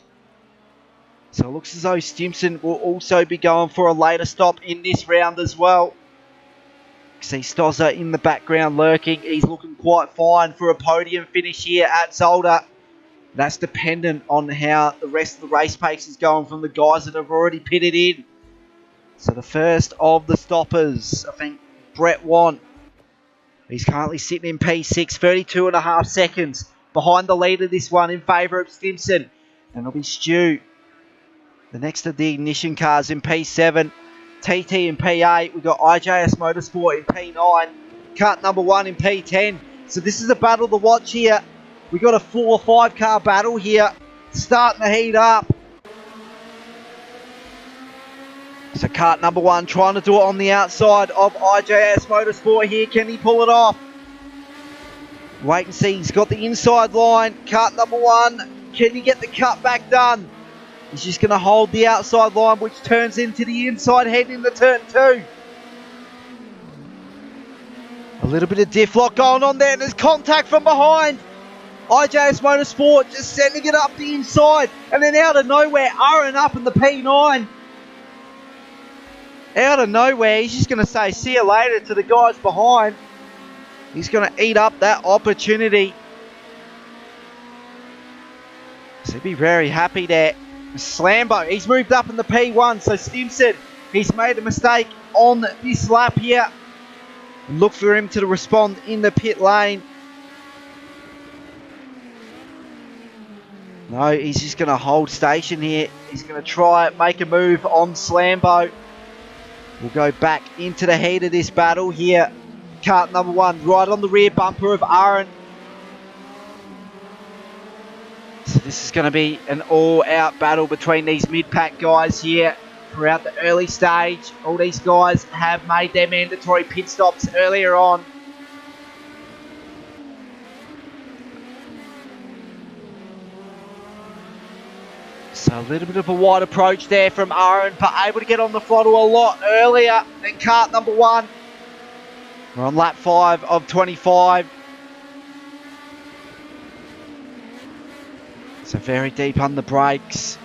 So it looks as though Stimson will also be going for a later stop in this round as well. See Stozzer in the background lurking. He's looking quite fine for a podium finish here at Zolder. That's dependent on how the rest of the race pace is going from the guys that have already pitted in. So the first of the stoppers, I think Brett Want. He's currently sitting in P6, 32.5 seconds behind the leader this one in favour of Stimson. And it'll be Stu, the next of the ignition cars, in P7. TT in P8, we've got IJS Motorsport in P9, cut number 1 in P10. So this is a battle to watch here. We've got a 4 or 5 car battle here, starting to heat up. So kart number 1 trying to do it on the outside of IJS Motorsport here. Can he pull it off? Wait and see. He's got the inside line. Kart number 1. Can he get the cut back done? He's just going to hold the outside line, which turns into the inside head in the turn 2. A little bit of diff lock going on there, and there's contact from behind. IJS Motorsport just sending it up the inside, and then out of nowhere, Aaron up in the P9. Out of nowhere, he's just going to say see you later to the guys behind. He's going to eat up that opportunity. So he'd be very happy there. Slambo, he's moved up in the P1, so Stimson, he's made a mistake on this lap here. Look for him to respond in the pit lane. No, he's just going to hold station here. He's going to try and make a move on Slambo. We'll go back into the heat of this battle here. Cart number 1 right on the rear bumper of Aaron. So this is going to be an all-out battle between these mid-pack guys here throughout the early stage. All these guys have made their mandatory pit stops earlier on. So a little bit of a wide approach there from Aaron, but able to get on the throttle a lot earlier than cart number 1. We're on lap 5 of 25. So very deep on the brakes.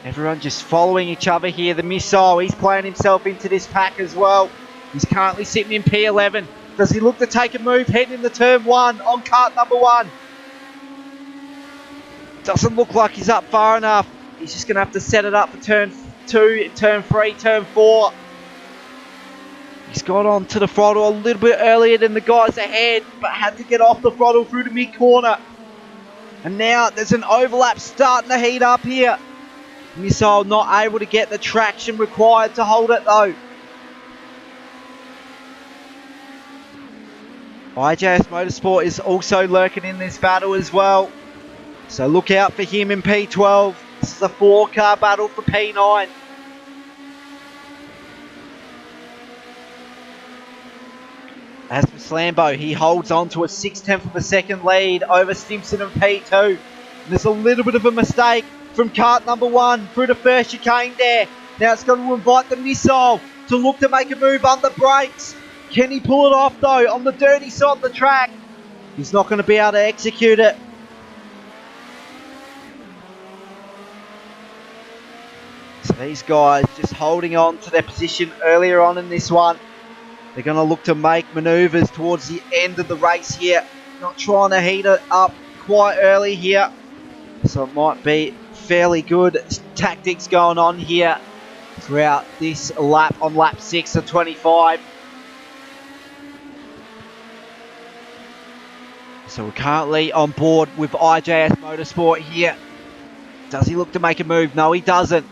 Everyone just following each other here. The Missile, he's playing himself into this pack as well. He's currently sitting in P11. Does he look to take a move heading into turn 1 on cart number 1? Doesn't look like he's up far enough. He's just going to have to set it up for turn 2, turn 3, turn 4. He's got on to the throttle a little bit earlier than the guys ahead, but had to get off the throttle through the mid-corner. And now there's an overlap starting to heat up here. Missile not able to get the traction required to hold it though. IJS Motorsport is also lurking in this battle as well. So look out for him in P12. This is a 4-car battle for P9. As for Slambo, he holds on to a 6/10 of a second lead over Stimson and P2. And there's a little bit of a mistake from cart number 1 through the first chicane there. Now it's going to invite the Missile to look to make a move under brakes. Can he pull it off though on the dirty side of the track? He's not going to be able to execute it. So these guys just holding on to their position earlier on in this one. They're going to look to make manoeuvres towards the end of the race here. Not trying to heat it up quite early here. So it might be fairly good tactics going on here throughout this lap on lap 6 of 25. So we're currently on board with IJS Motorsport here. Does he look to make a move? No, he doesn't.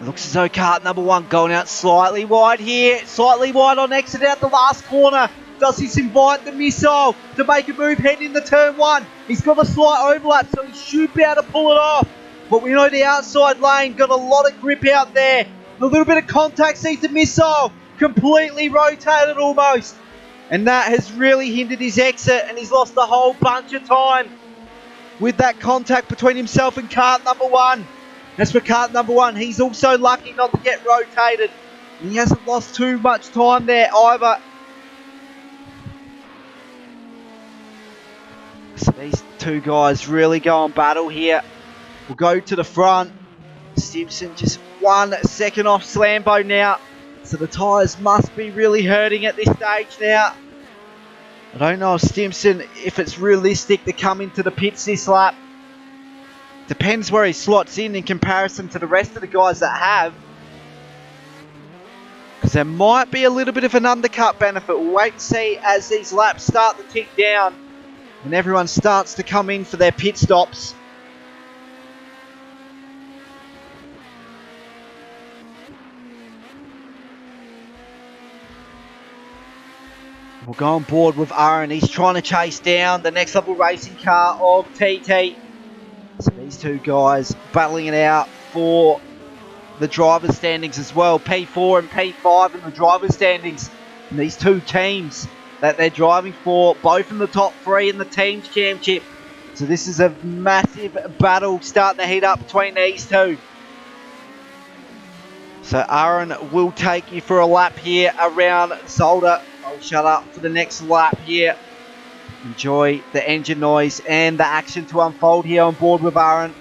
It looks as though cart number 1 going out slightly wide here. Slightly wide on exit out the last corner. Does this invite the Missile to make a move heading into turn 1? He's got a slight overlap, so he should be able to pull it off. But we know the outside lane got a lot of grip out there. A little bit of contact sees the Missile completely rotated almost. And that has really hindered his exit, and he's lost a whole bunch of time with that contact between himself and cart number 1. As for cart number 1, he's also lucky not to get rotated. He hasn't lost too much time there either. So these two guys really go on battle here. We'll go to the front. Stimson just 1 second off Slambo now. So the tyres must be really hurting at this stage now. I don't know if Stimson, if it's realistic to come into the pits this lap. Depends where he slots in comparison to the rest of the guys that have. Because there might be a little bit of an undercut benefit. We'll wait and see as these laps start to tick down and everyone starts to come in for their pit stops. We'll go on board with Aaron. He's trying to chase down the next level racing car of TT. So these two guys battling it out for the driver's standings as well. P4 and P5 in the driver's standings. And these two teams that they're driving for, both in the top 3 in the team's championship. So this is a massive battle starting to heat up between these two. So Aaron will take you for a lap here around Zolder. I'll shut up for the next lap here. Enjoy the engine noise and the action to unfold here on board with Aaron.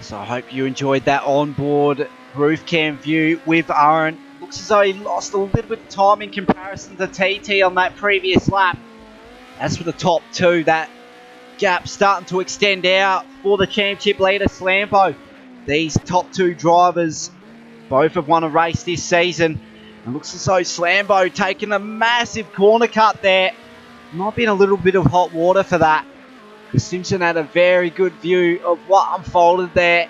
So I hope you enjoyed that onboard roof cam view with Aaron. Looks as though he lost a little bit of time in comparison to TT on that previous lap. As for the top two, that gap starting to extend out for the championship leader, Slambo. These top two drivers both have won a race this season. It looks as though Slambo taking a massive corner cut there. Might be in a little bit of hot water for that, because Simpson had a very good view of what unfolded there.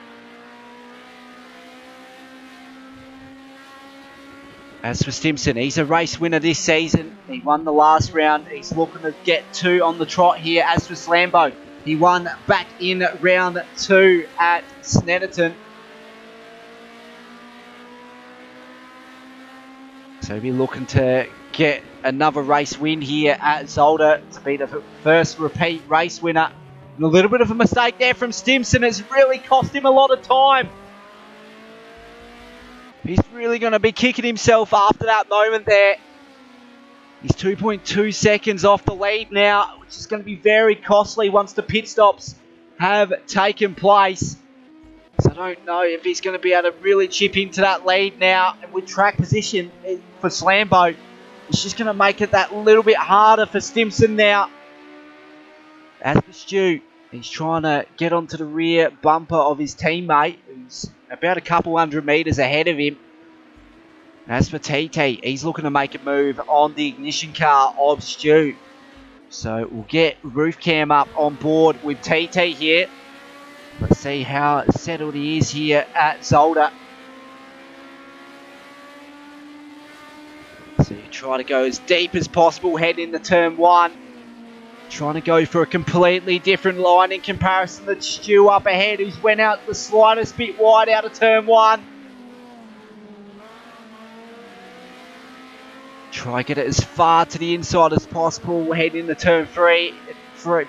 As for Stimson, he's a race winner this season. He won the last round. He's looking to get two on the trot here. As for Slambo, he won back in round 2 at Snetterton. So he'll be looking to get another race win here at Zolder to be the first repeat race winner. And a little bit of a mistake there from Stimson has really cost him a lot of time. He's really going to be kicking himself after that moment there. He's 2.2 seconds off the lead now, which is going to be very costly once the pit stops have taken place. So I don't know if he's going to be able to really chip into that lead now. And with track position for Slambo, it's just going to make it that little bit harder for Stimson now. As for Stu, he's trying to get onto the rear bumper of his teammate, who's about a couple hundred metres ahead of him. As for TT, he's looking to make a move on the ignition car of Stu. So we'll get roof cam up on board with TT here. Let's see how settled he is here at Zolder. So you try to go as deep as possible, head into turn 1. Trying to go for a completely different line in comparison to Stu up ahead, who's went out the slightest bit wide out of turn 1. Try to get it as far to the inside as possible, head into turn 3,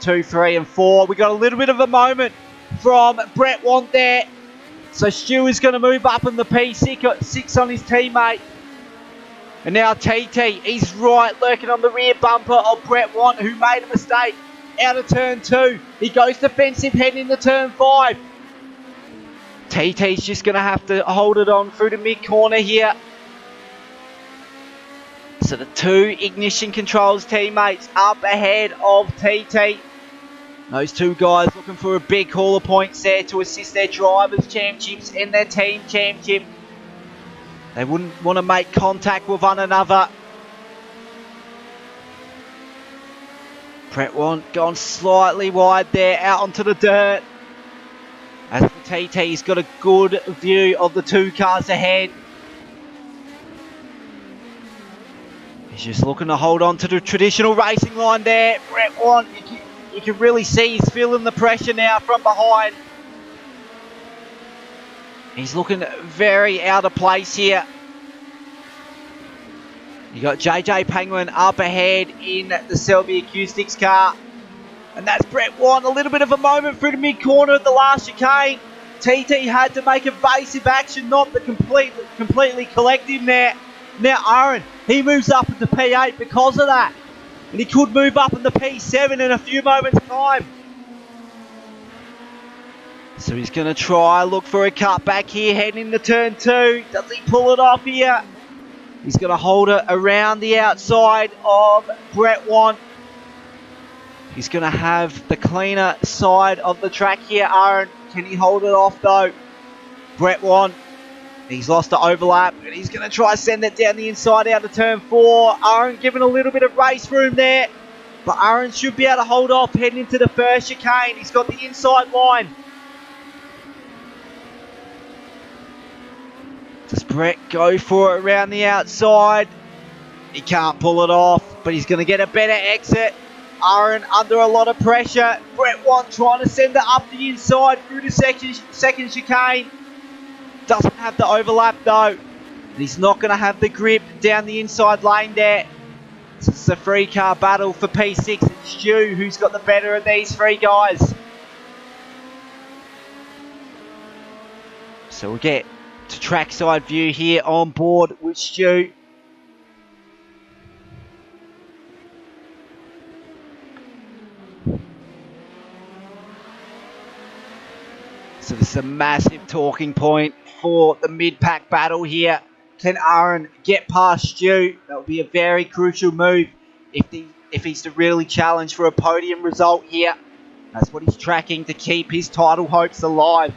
2, 3 and 4. We got a little bit of a moment from Brett Want there. So Stu is going to move up in the P6 on his teammate. And now TT, he's right, lurking on the rear bumper of Brett Want, who made a mistake out of turn 2. He goes defensive, heading into turn 5. TT's just going to have to hold it on through the mid-corner here. So the two Ignition Controls teammates up ahead of TT. Those two guys looking for a big haul of points there to assist their drivers' championships and their team championship. They wouldn't want to make contact with one another. Brett Want gone slightly wide there, out onto the dirt. As for TT, he's got a good view of the two cars ahead. He's just looking to hold on to the traditional racing line there. Brett Want, you can really see he's feeling the pressure now from behind. He's looking very out of place here. You got JJ Penguin up ahead in the Selby Acoustics car. And that's Brett Want, a little bit of a moment through the mid-corner of the last chicane. TT had to make evasive action, not the completely collective there. Now Aaron, he moves up into P8 because of that. And he could move up into P7 in a few moments' time. So he's going to try, look for a cut back here, heading into turn 2. Does he pull it off here? He's going to hold it around the outside of Brett Want. He's going to have the cleaner side of the track here, Aaron. Can he hold it off though? Brett Want, he's lost the overlap, and he's going to try to send it down the inside out of turn 4. Aaron giving a little bit of race room there. But Aaron should be able to hold off heading into the first chicane. He's got the inside line. Does Brett go for it around the outside? He can't pull it off, but he's going to get a better exit. Aaron under a lot of pressure. Brett Want trying to send it up the inside through the second chicane. Doesn't have the overlap though. He's not going to have the grip down the inside lane there. So it's a 3-car battle for P6. It's Stu who's got the better of these 3 guys. So we'll get to trackside view here on board with Stu. So this is a massive talking point for the mid-pack battle here. Can Aaron get past Stu? That would be a very crucial move if he's to really challenge for a podium result here. That's what he's tracking to keep his title hopes alive.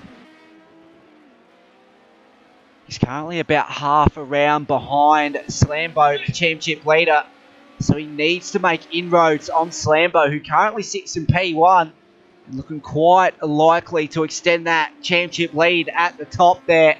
He's currently about half a round behind Slambo, the championship leader. So he needs to make inroads on Slambo, who currently sits in P1. And looking quite likely to extend that championship lead at the top there.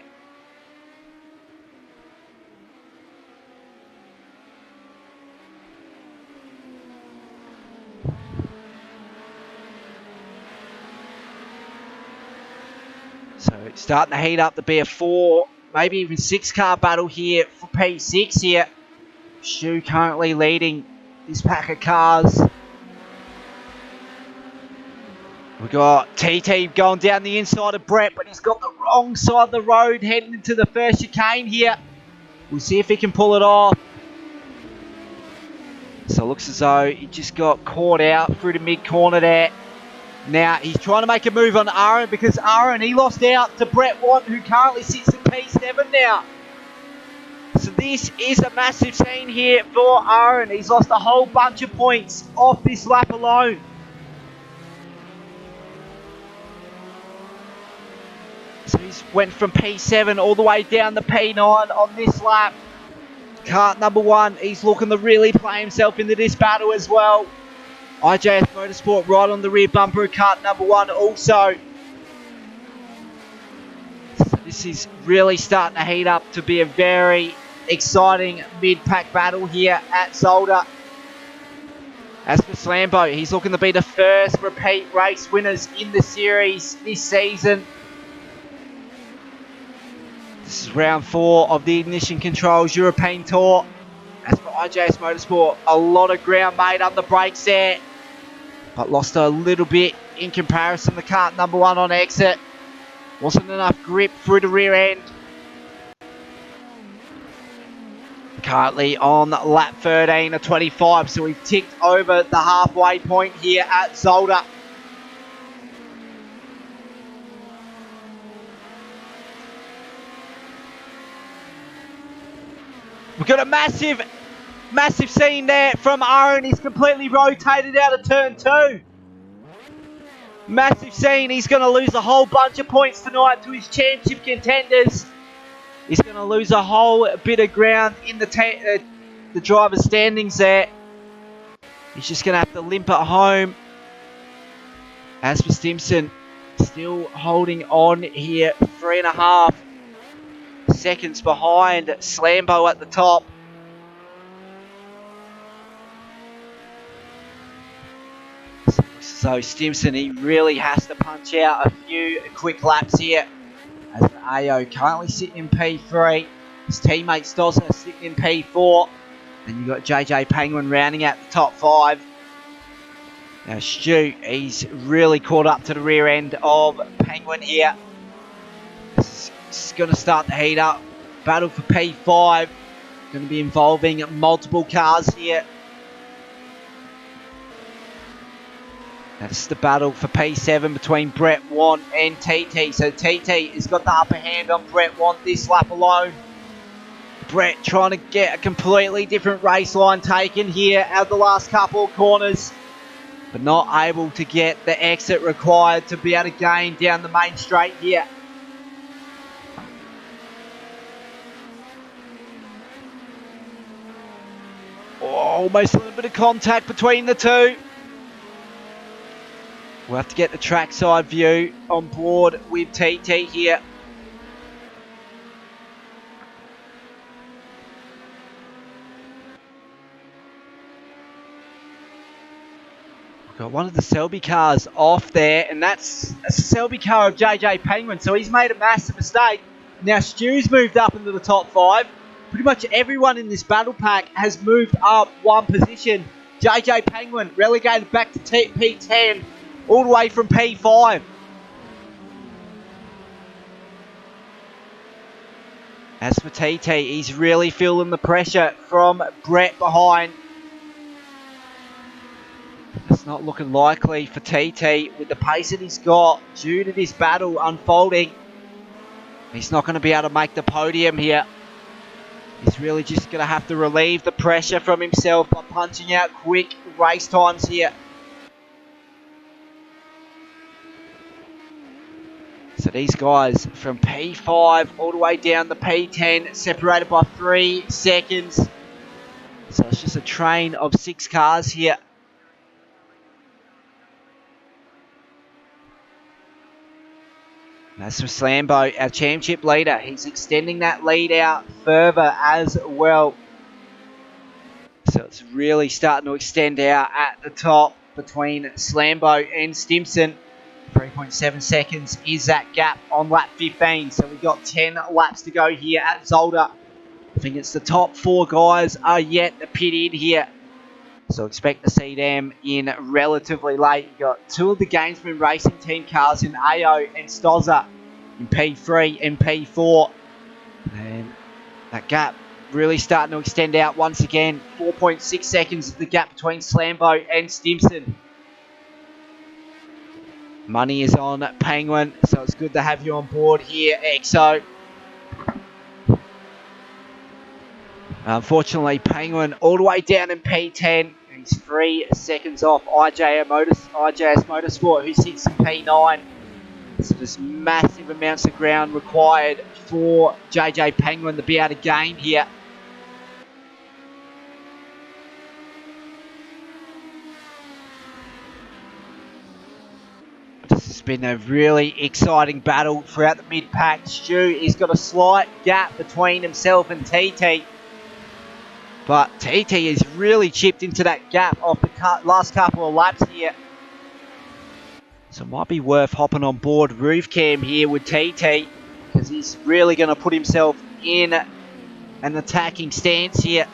So it's starting to heat up to be a 4, maybe even 6 car battle here for P6 here. Stu currently leading this pack of cars. We've got TT going down the inside of Brett, but he's got the wrong side of the road heading into the first chicane here. We'll see if he can pull it off. So it looks as though he just got caught out through the mid-corner there. Now, he's trying to make a move on Aaron because Aaron, he lost out to Brett Watt, who currently sits in P7 now. So this is a massive scene here for Aaron. He's lost a whole bunch of points off this lap alone. So he's went from P7 all the way down to P9 on this lap. Kart number 1, he's looking to really play himself into this battle as well. IJS Motorsport right on the rear bumper of kart number 1 also. So this is really starting to heat up to be a very exciting mid-pack battle here at Zolder. As for Slambo, he's looking to be the first repeat race winners in the series this season. This is round 4 of the Ignition Controls European Tour. As for IJS Motorsport, a lot of ground made on the brakes there, but lost a little bit in comparison to kart number 1 on exit. Wasn't enough grip through the rear end. Currently on lap 13 of 25, so we've ticked over the halfway point here at Zolder. We've got a massive scene there from Aaron. He's completely rotated out of turn 2. Massive scene. He's going to lose a whole bunch of points tonight to his championship contenders. He's going to lose a whole bit of ground in the driver's standings there. He's just going to have to limp it home. As for Stimson, still holding on here, 3.5 seconds behind Slambo at the top. So Stimson, he really has to punch out a few quick laps here. As AO currently sitting in P3, his teammate Stosner sitting in P4. Then you've got JJ Penguin rounding out the top 5. Now Stu, he's really caught up to the rear end of Penguin here. This is going to start to heat up. Battle for P5. Going to be involving multiple cars here. That's the battle for P7 between Brett Want and TT. So TT has got the upper hand on Brett Want this lap alone. Brett trying to get a completely different race line taken here out of the last couple of corners, but not able to get the exit required to be able to gain down the main straight here. Oh, almost a little bit of contact between the two. We'll have to get the trackside view on board with TT here. We've got one of the Selby cars off there, and that's a Selby car of JJ Penguin, so he's made a massive mistake. Now Stu's moved up into the top 5. Pretty much everyone in this battle pack has moved up one position. JJ Penguin relegated back to P10. All the way from P5. As for TT, he's really feeling the pressure from Brett behind. That's not looking likely for TT with the pace that he's got due to this battle unfolding. He's not going to be able to make the podium here. He's really just going to have to relieve the pressure from himself by punching out quick race times here. So these guys from P5 all the way down to P10, separated by 3 seconds. So it's just a train of 6 cars here. And that's for Slambo, our championship leader. He's extending that lead out further as well. So it's really starting to extend out at the top between Slambo and Stimson. 3.7 seconds is that gap on lap 15. So we've got 10 laps to go here at Zolder. I think it's the top 4 guys are yet to pit in here. So expect to see them in relatively late. You've got 2 of the Gainsman Racing Team cars in AO and Stozza in P3 and P4. And that gap really starting to extend out once again. 4.6 seconds is the gap between Slambo and Stimson. Money is on Penguin, so it's good to have you on board here, XO. Unfortunately, Penguin all the way down in P10. He's 3 seconds off IJS Motorsport, who sits in P9. So there's massive amounts of ground required for JJ Penguin to be able to gain here. This has been a really exciting battle throughout the mid-pack. Stu, he's got a slight gap between himself and TT. But TT has really chipped into that gap off the last couple of laps here. So it might be worth hopping on board roof cam here with TT, because he's really going to put himself in an attacking stance here.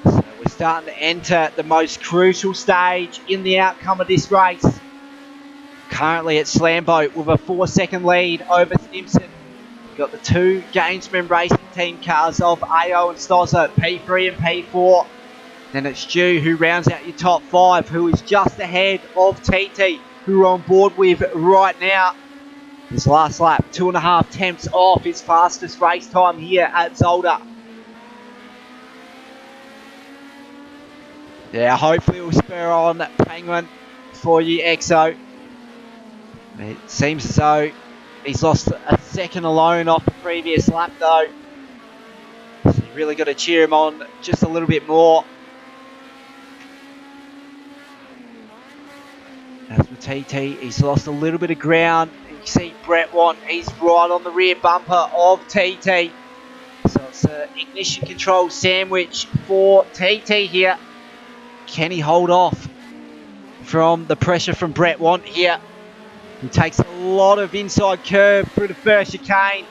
So we're starting to enter the most crucial stage in the outcome of this race. Currently it's Slambo with a 4-second lead over Stimson. Got the 2 Gainsman Racing Team cars of AO and Stozza, P3 and P4. Then it's Stu who rounds out your top 5, who is just ahead of TT, who we're on board with right now. His last lap, 2.5 tenths off his fastest race time here at Zolder. Yeah, hopefully we'll spur on Penguin for you, XO. It seems as though he's lost a second alone off the previous lap though. So you really got to cheer him on just a little bit more. As for TT, he's lost a little bit of ground. You see Brett Want, he's right on the rear bumper of TT. So it's an ignition control sandwich for TT here. Can he hold off from the pressure from Brett Want here? He takes a lot of inside curve through the first chicane.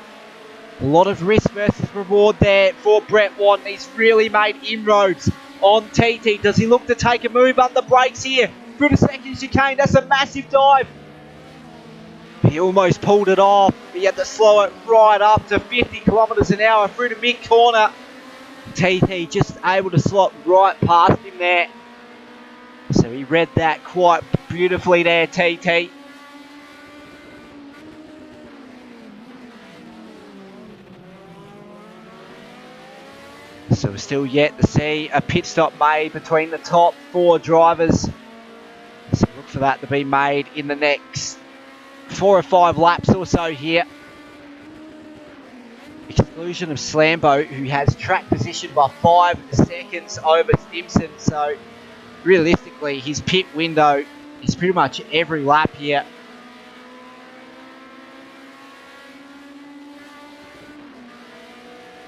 A lot of risk versus reward there for Brett Want. He's really made inroads on TT. Does he look to take a move under brakes here through the second chicane? That's a massive dive. He almost pulled it off. He had to slow it right up to 50 kilometres an hour through the mid corner. TT just able to slot right past him there. So he read that quite beautifully there, TT. So we're still yet to see a pit stop made between the top 4 drivers. So look for that to be made in the next 4 or 5 laps or so here. Exclusion of Slambo, who has track position by 5 seconds over Stimson. So realistically, his pit window is pretty much every lap here.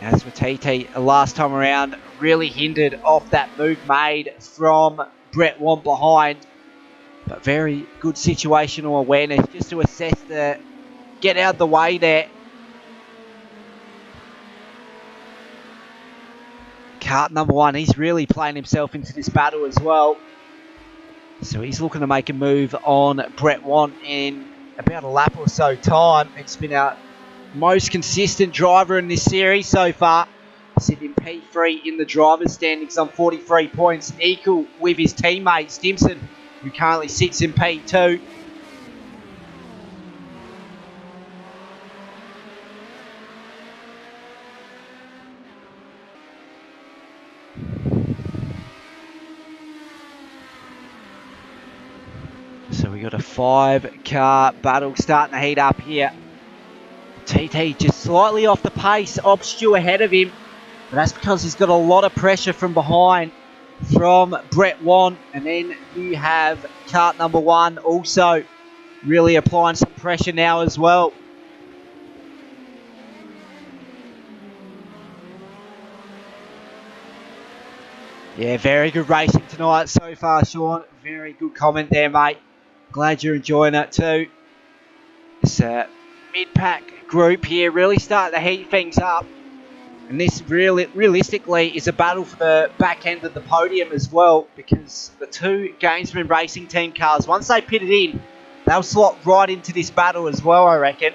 As for TT, last time around, really hindered off that move made from Brett Want behind. But very good situational awareness just to assess the get out of the way there. Kart number 1, he's really playing himself into this battle as well. So he's looking to make a move on Brett Want in about a lap or so time. It's been our most consistent driver in this series so far. sitting in P3 in the driver's standings on 43 points, equal with his teammate Stimson, who currently sits in P2. So we got a 5-car battle starting to heat up here. TT just slightly off the pace of Stu ahead of him. But that's because he's got a lot of pressure from behind from Brett Want. And then you have kart number 1 also really applying some pressure now as well. Yeah, very good racing tonight so far, Sean. Very good comment there, mate. Glad you're enjoying it too. This mid-pack group here really starting to heat things up. And this realistically is a battle for the back end of the podium as well, because the two Gamesman Racing Team cars, once they pit it in, they'll slot right into this battle as well, I reckon.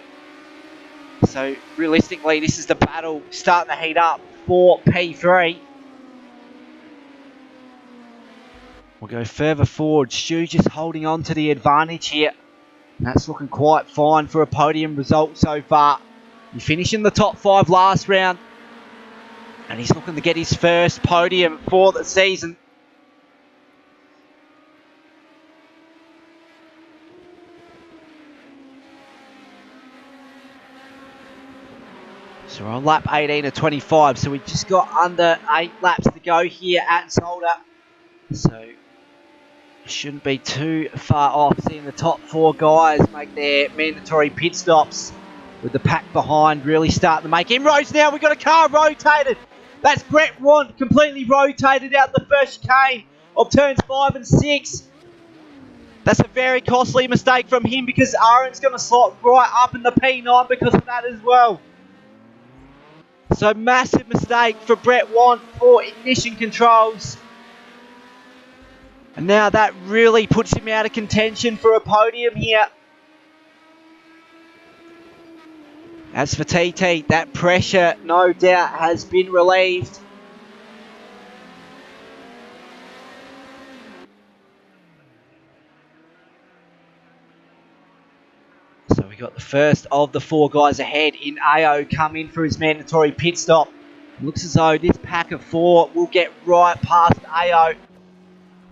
So realistically, this is the battle starting to heat up for P3. We'll go further forward. Stu just holding on to the advantage here. And that's looking quite fine for a podium result so far. He finished in the top 5 last round. And he's looking to get his first podium for the season. So we're on lap 18 of 25. So we've just got under 8 laps to go here at Zolder. So shouldn't be too far off seeing the top 4 guys make their mandatory pit stops, with the pack behind really starting to make inroads now. We've got a car rotated. That's Brett Want completely rotated out the first chicane of turns 5 and 6. That's a very costly mistake from him, because Aaron's going to slot right up in the P9 because of that as well. So massive mistake for Brett Want for ignition controls. And now that really puts him out of contention for a podium here. As for TT, that pressure no doubt has been relieved. So we got the first of the 4 guys ahead in AO come in for his mandatory pit stop. Looks as though this pack of 4 will get right past AO.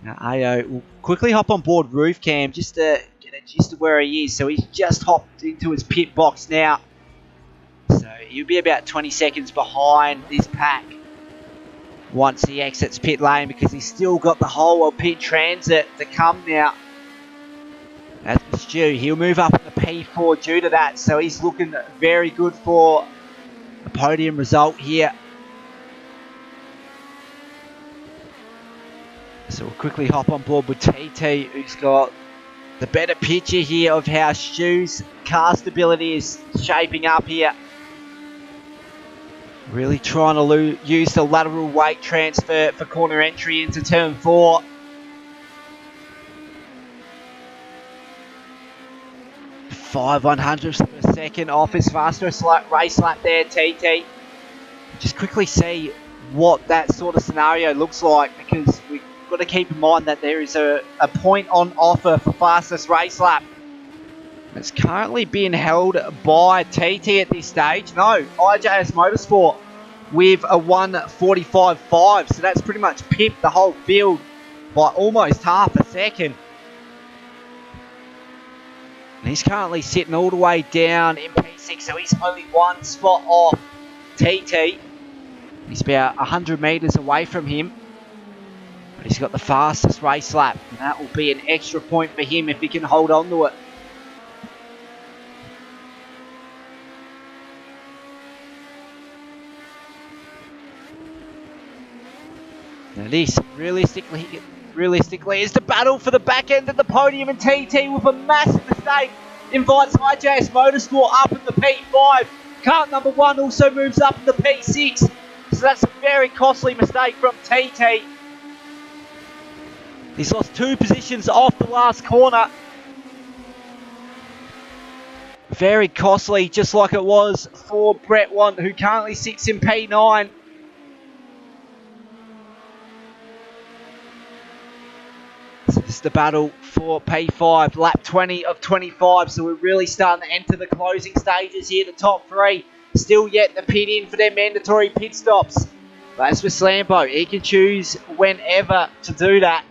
Now AO will quickly hop on board roof cam just to get a gist of where he is. So he's just hopped into his pit box now. So he'll be about 20 seconds behind this pack once he exits pit lane, because he's still got the whole of pit transit to come now. As for Stu, he'll move up in the P4 due to that. So he's looking very good for a podium result here. So we'll quickly hop on board with TT, who's got the better picture here of how Stu's car stability is shaping up here. Really trying to use the lateral weight transfer for corner entry into turn 4. Five 100ths of a second off his fastest race lap there, TT. Just quickly see what that sort of scenario looks like, because we've got to keep in mind that there is a point on offer for fastest race lap. It's currently being held by TT at this stage. No, IJS Motorsport with a 1:45.5. So that's pretty much pipped the whole field by almost half a second. And he's currently sitting all the way down in P6. So he's only 1 spot off TT. He's about 100 metres away from him. But he's got the fastest race lap. And that will be an extra point for him if he can hold on to it. Now this, realistically, is the battle for the back end of the podium, and TT with a massive mistake invites IJS Motorsport up in the P5. Kart number 1 also moves up in the P6. So that's a very costly mistake from TT. He's lost 2 positions off the last corner. Very costly, just like it was for Brett Want, who currently sits in P9. the battle for P5. Lap 20 of 25, so we're really starting to enter the closing stages here. The top three still yet to pit in for their mandatory pit stops. But as for Slambo, he can choose whenever to do that.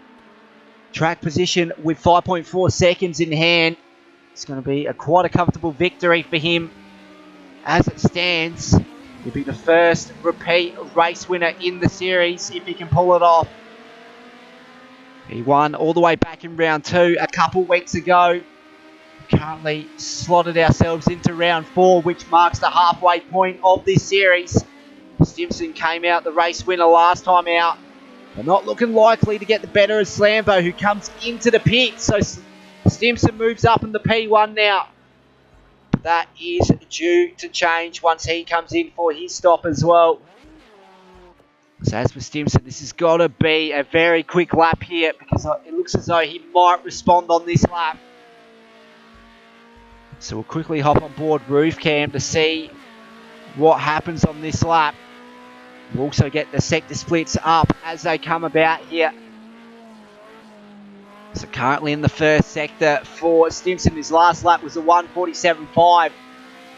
Track position with 5.4 seconds in hand. It's going to be quite a comfortable victory for him. As it stands, he'll be the first repeat race winner in the series if he can pull it off. He won all the way back in round 2 a couple weeks ago. Currently slotted ourselves into round 4, which marks the halfway point of this series. Stimson came out the race winner last time out, but not looking likely to get the better of Slambo, who comes into the pit. So Stimson moves up in the P1 now. That is due to change once he comes in for his stop as well. So as for Stimson, this has got to be a very quick lap here, because it looks as though he might respond on this lap. So we'll quickly hop on board roof cam to see what happens on this lap. We'll also get the sector splits up as they come about here. So currently in the first sector for Stimson, his last lap was a 1:47.5.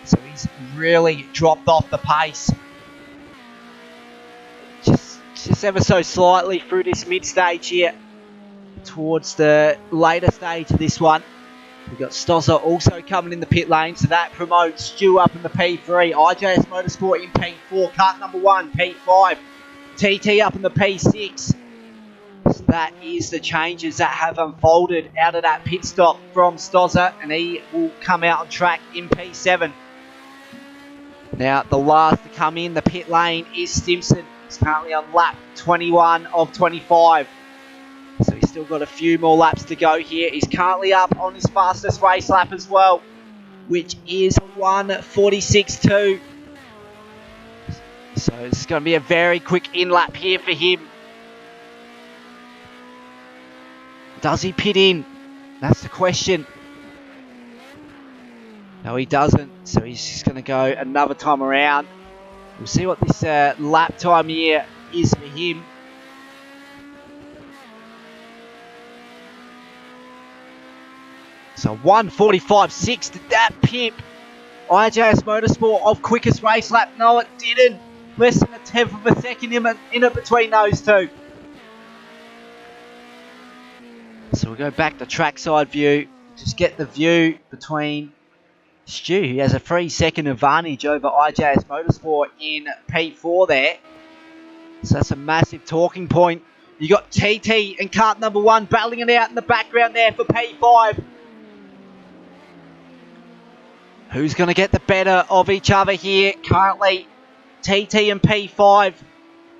So he's really dropped off the pace. Just ever so slightly through this mid stage here. Towards the later stage of this one. We've got Zolder also coming in the pit lane, so that promotes Stu up in the P3. IJS Motorsport in P4, kart number 1, P5. TT up in the P6. So that is the changes that have unfolded out of that pit stop from Zolder, and he will come out on track in P7. Now, the last to come in the pit lane is Stimson. He's currently on lap 21 of 25. So he's still got a few more laps to go here. He's currently up on his fastest race lap as well, which is 1:46.2. So it's going to be a very quick in lap here for him. Does he pit in? That's the question. No, he doesn't. So he's just going to go another time around. We'll see what this lap time here is for him. So 1:45.6, did that pimp IJS Motorsport off quickest race lap? No, it didn't. Less than a tenth of a second in it between those two. So we'll go back to trackside view. Just get the view between Stu, who has a 3-second advantage over IJS Motorsport in P4 there. So that's a massive talking point. You got TT and kart number 1 battling it out in the background there for P5. Who's going to get the better of each other here? Currently, TT and P5.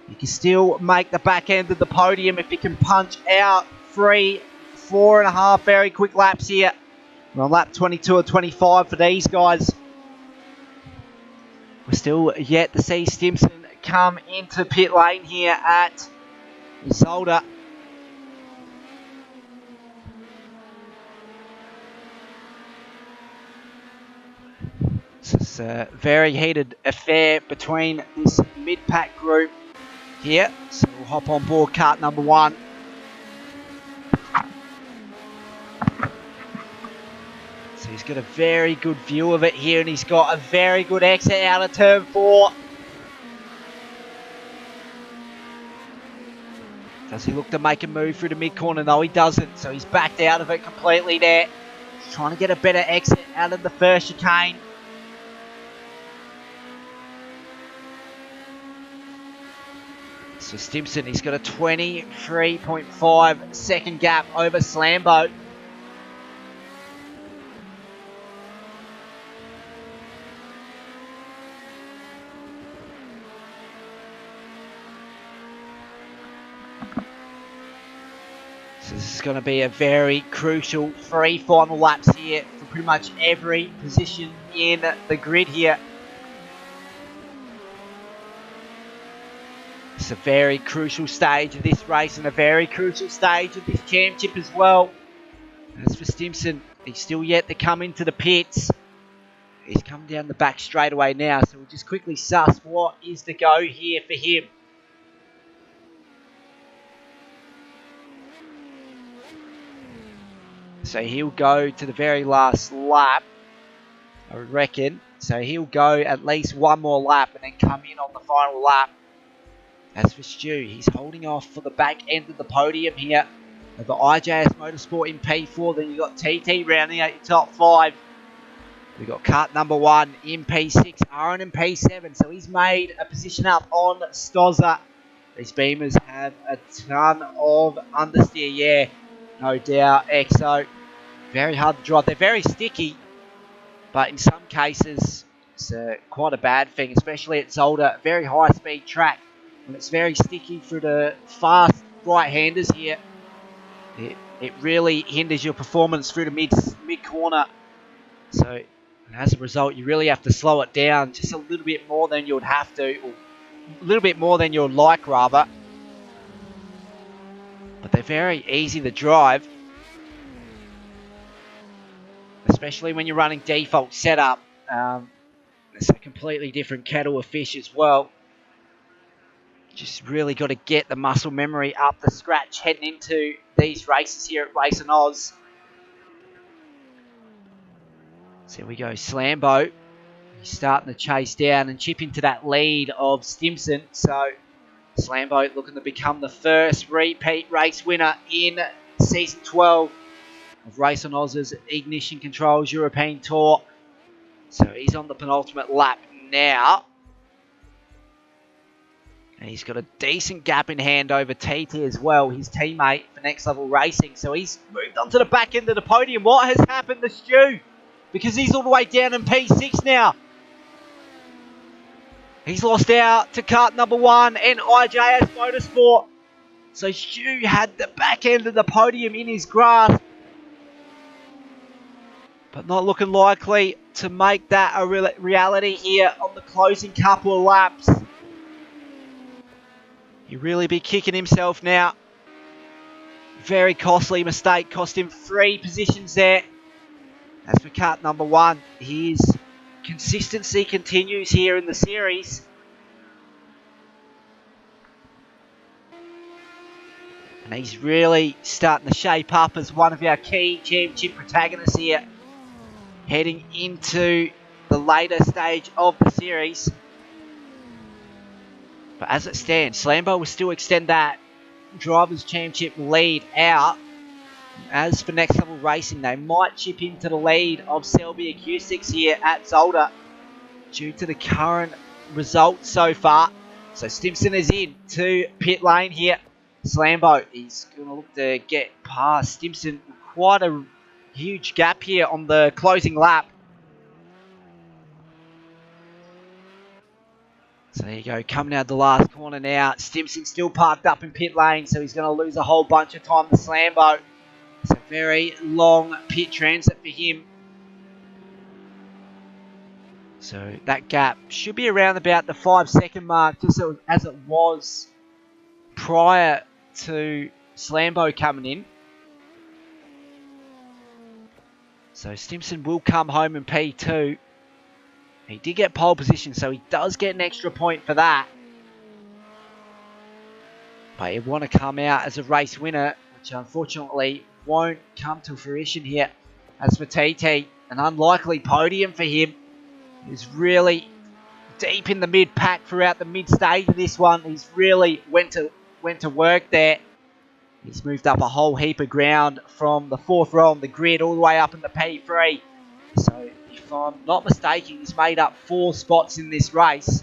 He can still make the back end of the podium if he can punch out 4.5 very quick laps here. We're on lap 22 or 25 for these guys. We're still yet to see Stimson come into pit lane here at Zolder. This is a very heated affair between this mid-pack group here. So we'll hop on board kart number 1. So he's got a very good view of it here, and he's got a very good exit out of turn 4. Does he look to make a move through the mid-corner? No, he doesn't. So he's backed out of it completely there. He's trying to get a better exit out of the first chicane. So Stimson, he's got a 23.5 second gap over Slambo. So this is going to be a very crucial 3 final laps here for pretty much every position in the grid here. It's a very crucial stage of this race and a very crucial stage of this championship as well. As for Stimson, he's still yet to come into the pits. He's come down the back straight away now, so we'll just quickly suss what is the go here for him. So he'll go to the very last lap, I reckon. So he'll go at least one more lap and then come in on the final lap. As for Stu, he's holding off for the back end of the podium here. The IJS Motorsport in P4, then you've got TT rounding out your top 5. We've got kart number 1 in P6, Aaron in P7, so he's made a position up on Stozza. These Beamers have a ton of understeer, yeah, no doubt. EXO, very hard to drive. They're very sticky, but in some cases, it's quite a bad thing, especially at Zolder, very high-speed track. When it's very sticky through the fast right-handers here, it really hinders your performance through the mid-corner. So as a result, you really have to slow it down just a little bit more than you would have to, or a little bit more than you'd like, rather. But they're very easy to drive, especially when you're running default setup. It's a completely different kettle of fish as well. Just really got to get the muscle memory up the scratch heading into these races here at RaceOnOz's. So we go Slambo. He's starting to chase down and chip into that lead of Stimson. So Slambo looking to become the first repeat race winner in Season 12 of RaceOnOz's Ignition Controls European Tour. So he's on the penultimate lap now. And he's got a decent gap in hand over TT as well, his teammate for Next Level Racing. So he's moved on to the back end of the podium. What has happened to Stu? Because he's all the way down in P6 now. He's lost out to kart number 1 and IJS Motorsport. So Stu had the back end of the podium in his grasp, but not looking likely to make that a reality here on the closing couple of laps. He'll really be kicking himself now. Very costly mistake, cost him 3 positions there. As for kart number 1, his consistency continues here in the series. And he's really starting to shape up as one of our key championship protagonists here, heading into the later stage of the series. But as it stands, Slambo will still extend that Drivers' Championship lead out. As for Next Level Racing, they might chip into the lead of Selby Acoustics here at Zolder due to the current results so far. So Stimson is in to pit lane here. Slambo, he's going to look to get past Stimson. Quite a huge gap here on the closing lap. So there you go, coming out the last corner now. Stimson still parked up in pit lane, so he's going to lose a whole bunch of time to Slambo. It's a very long pit transit for him. So that gap should be around about the 5-second mark, just as it was prior to Slambo coming in. So Stimson will come home in P2. He did get pole position, so he does get an extra point for that. But he'll want to come out as a race winner, which unfortunately won't come to fruition here. As for TT, an unlikely podium for him. He's really deep in the mid-pack throughout the mid-stage of this one. He's really went to work there. He's moved up a whole heap of ground from the 4th row on the grid all the way up into P3. So if I'm not mistaken, he's made up 4 spots in this race.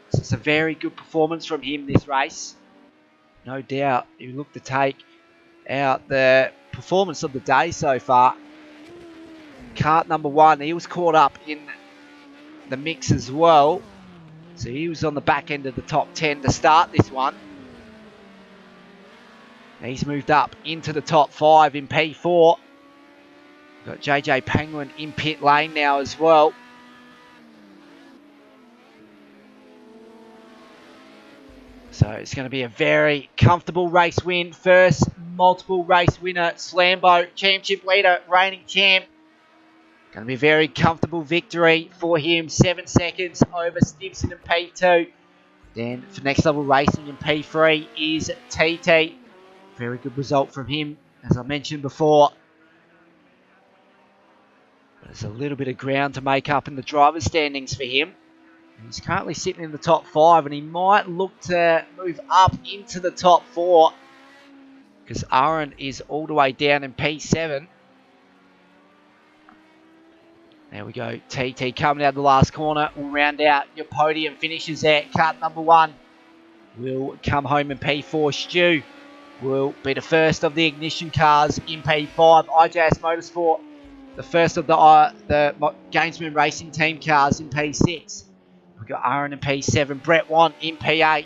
So it's a very good performance from him this race. No doubt he looked to take out the performance of the day so far. Kart number 1, he was caught up in the mix as well. So he was on the back end of the top 10 to start this one. He's moved up into the top 5 in P4. Got JJ Penguin in pit lane now as well. So it's going to be a very comfortable race win. First multiple race winner, Slambo, championship leader, reigning champ. Going to be a very comfortable victory for him. 7 seconds over Stimson in P2. Then for Next Level Racing in P3 is TT. Very good result from him, as I mentioned before. There's a little bit of ground to make up in the driver's standings for him. He's currently sitting in the top 5, and he might look to move up into the top 4 because Aaron is all the way down in P7. There we go. TT coming out of the last corner will round out your podium finishes there. Cut number 1 will come home in P4. Stu will be the first of the ignition cars in P5. IJS Motorsport, the first of the Gamesman Racing Team cars in P6. We've got Aaron in P7, Brett Want in P8,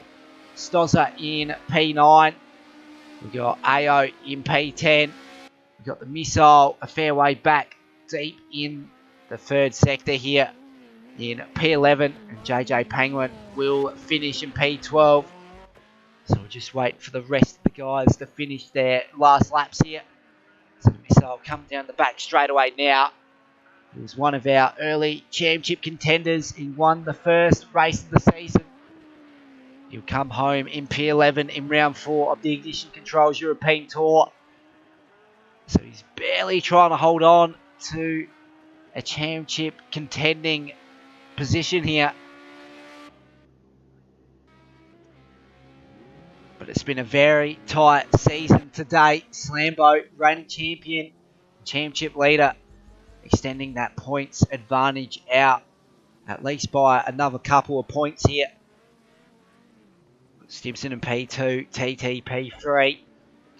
Stozza in P9. We've got AO in P10. We've got the Missile a fair way back deep in the third sector here in P11. And JJ Penguin will finish in P12. So we'll just wait for the rest of the guys to finish their last laps here. So the Missile comes down the back straight away now. He was one of our early championship contenders. He won the first race of the season. He'll come home in P11 in round 4 of the Ignition Controls European Tour. So he's barely trying to hold on to a championship contending position here. But it's been a very tight season to date. Slambo, reigning champion, championship leader, extending that points advantage out at least by another couple of points here. Stimson in P2, TT P3,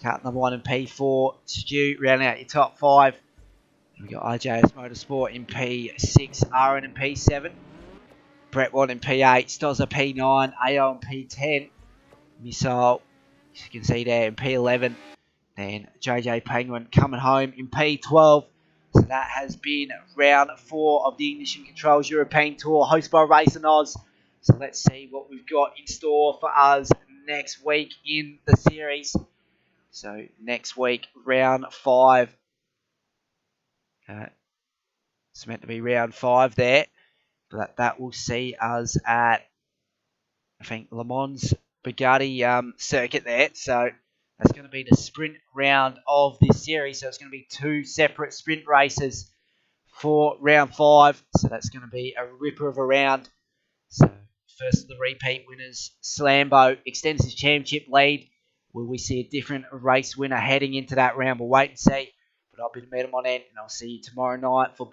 cut number 1 in P4, Stu rounding out your top 5. We've got IJS Motorsport in P6, Aaron in P7, Brett Want in P8, Stozza P9, AO in P10, Missile, as you can see there, in P11, then JJ Penguin coming home in P12. So that has been round 4 of the Ignition Controls European Tour, hosted by RaceOnOz's. So let's see what we've got in store for us next week in the series. So next week, round 5. It's meant to be round 5 there. But that will see us at, I think, Le Mans Bugatti circuit there. So that's going to be the sprint round of this series. So it's going to be 2 separate sprint races for round 5. So that's going to be a ripper of a round. So first of the repeat winners, Slambo extends his championship lead. Will we see a different race winner heading into that round? We'll wait and see. But I'll be the meet on end, and I'll see you tomorrow night for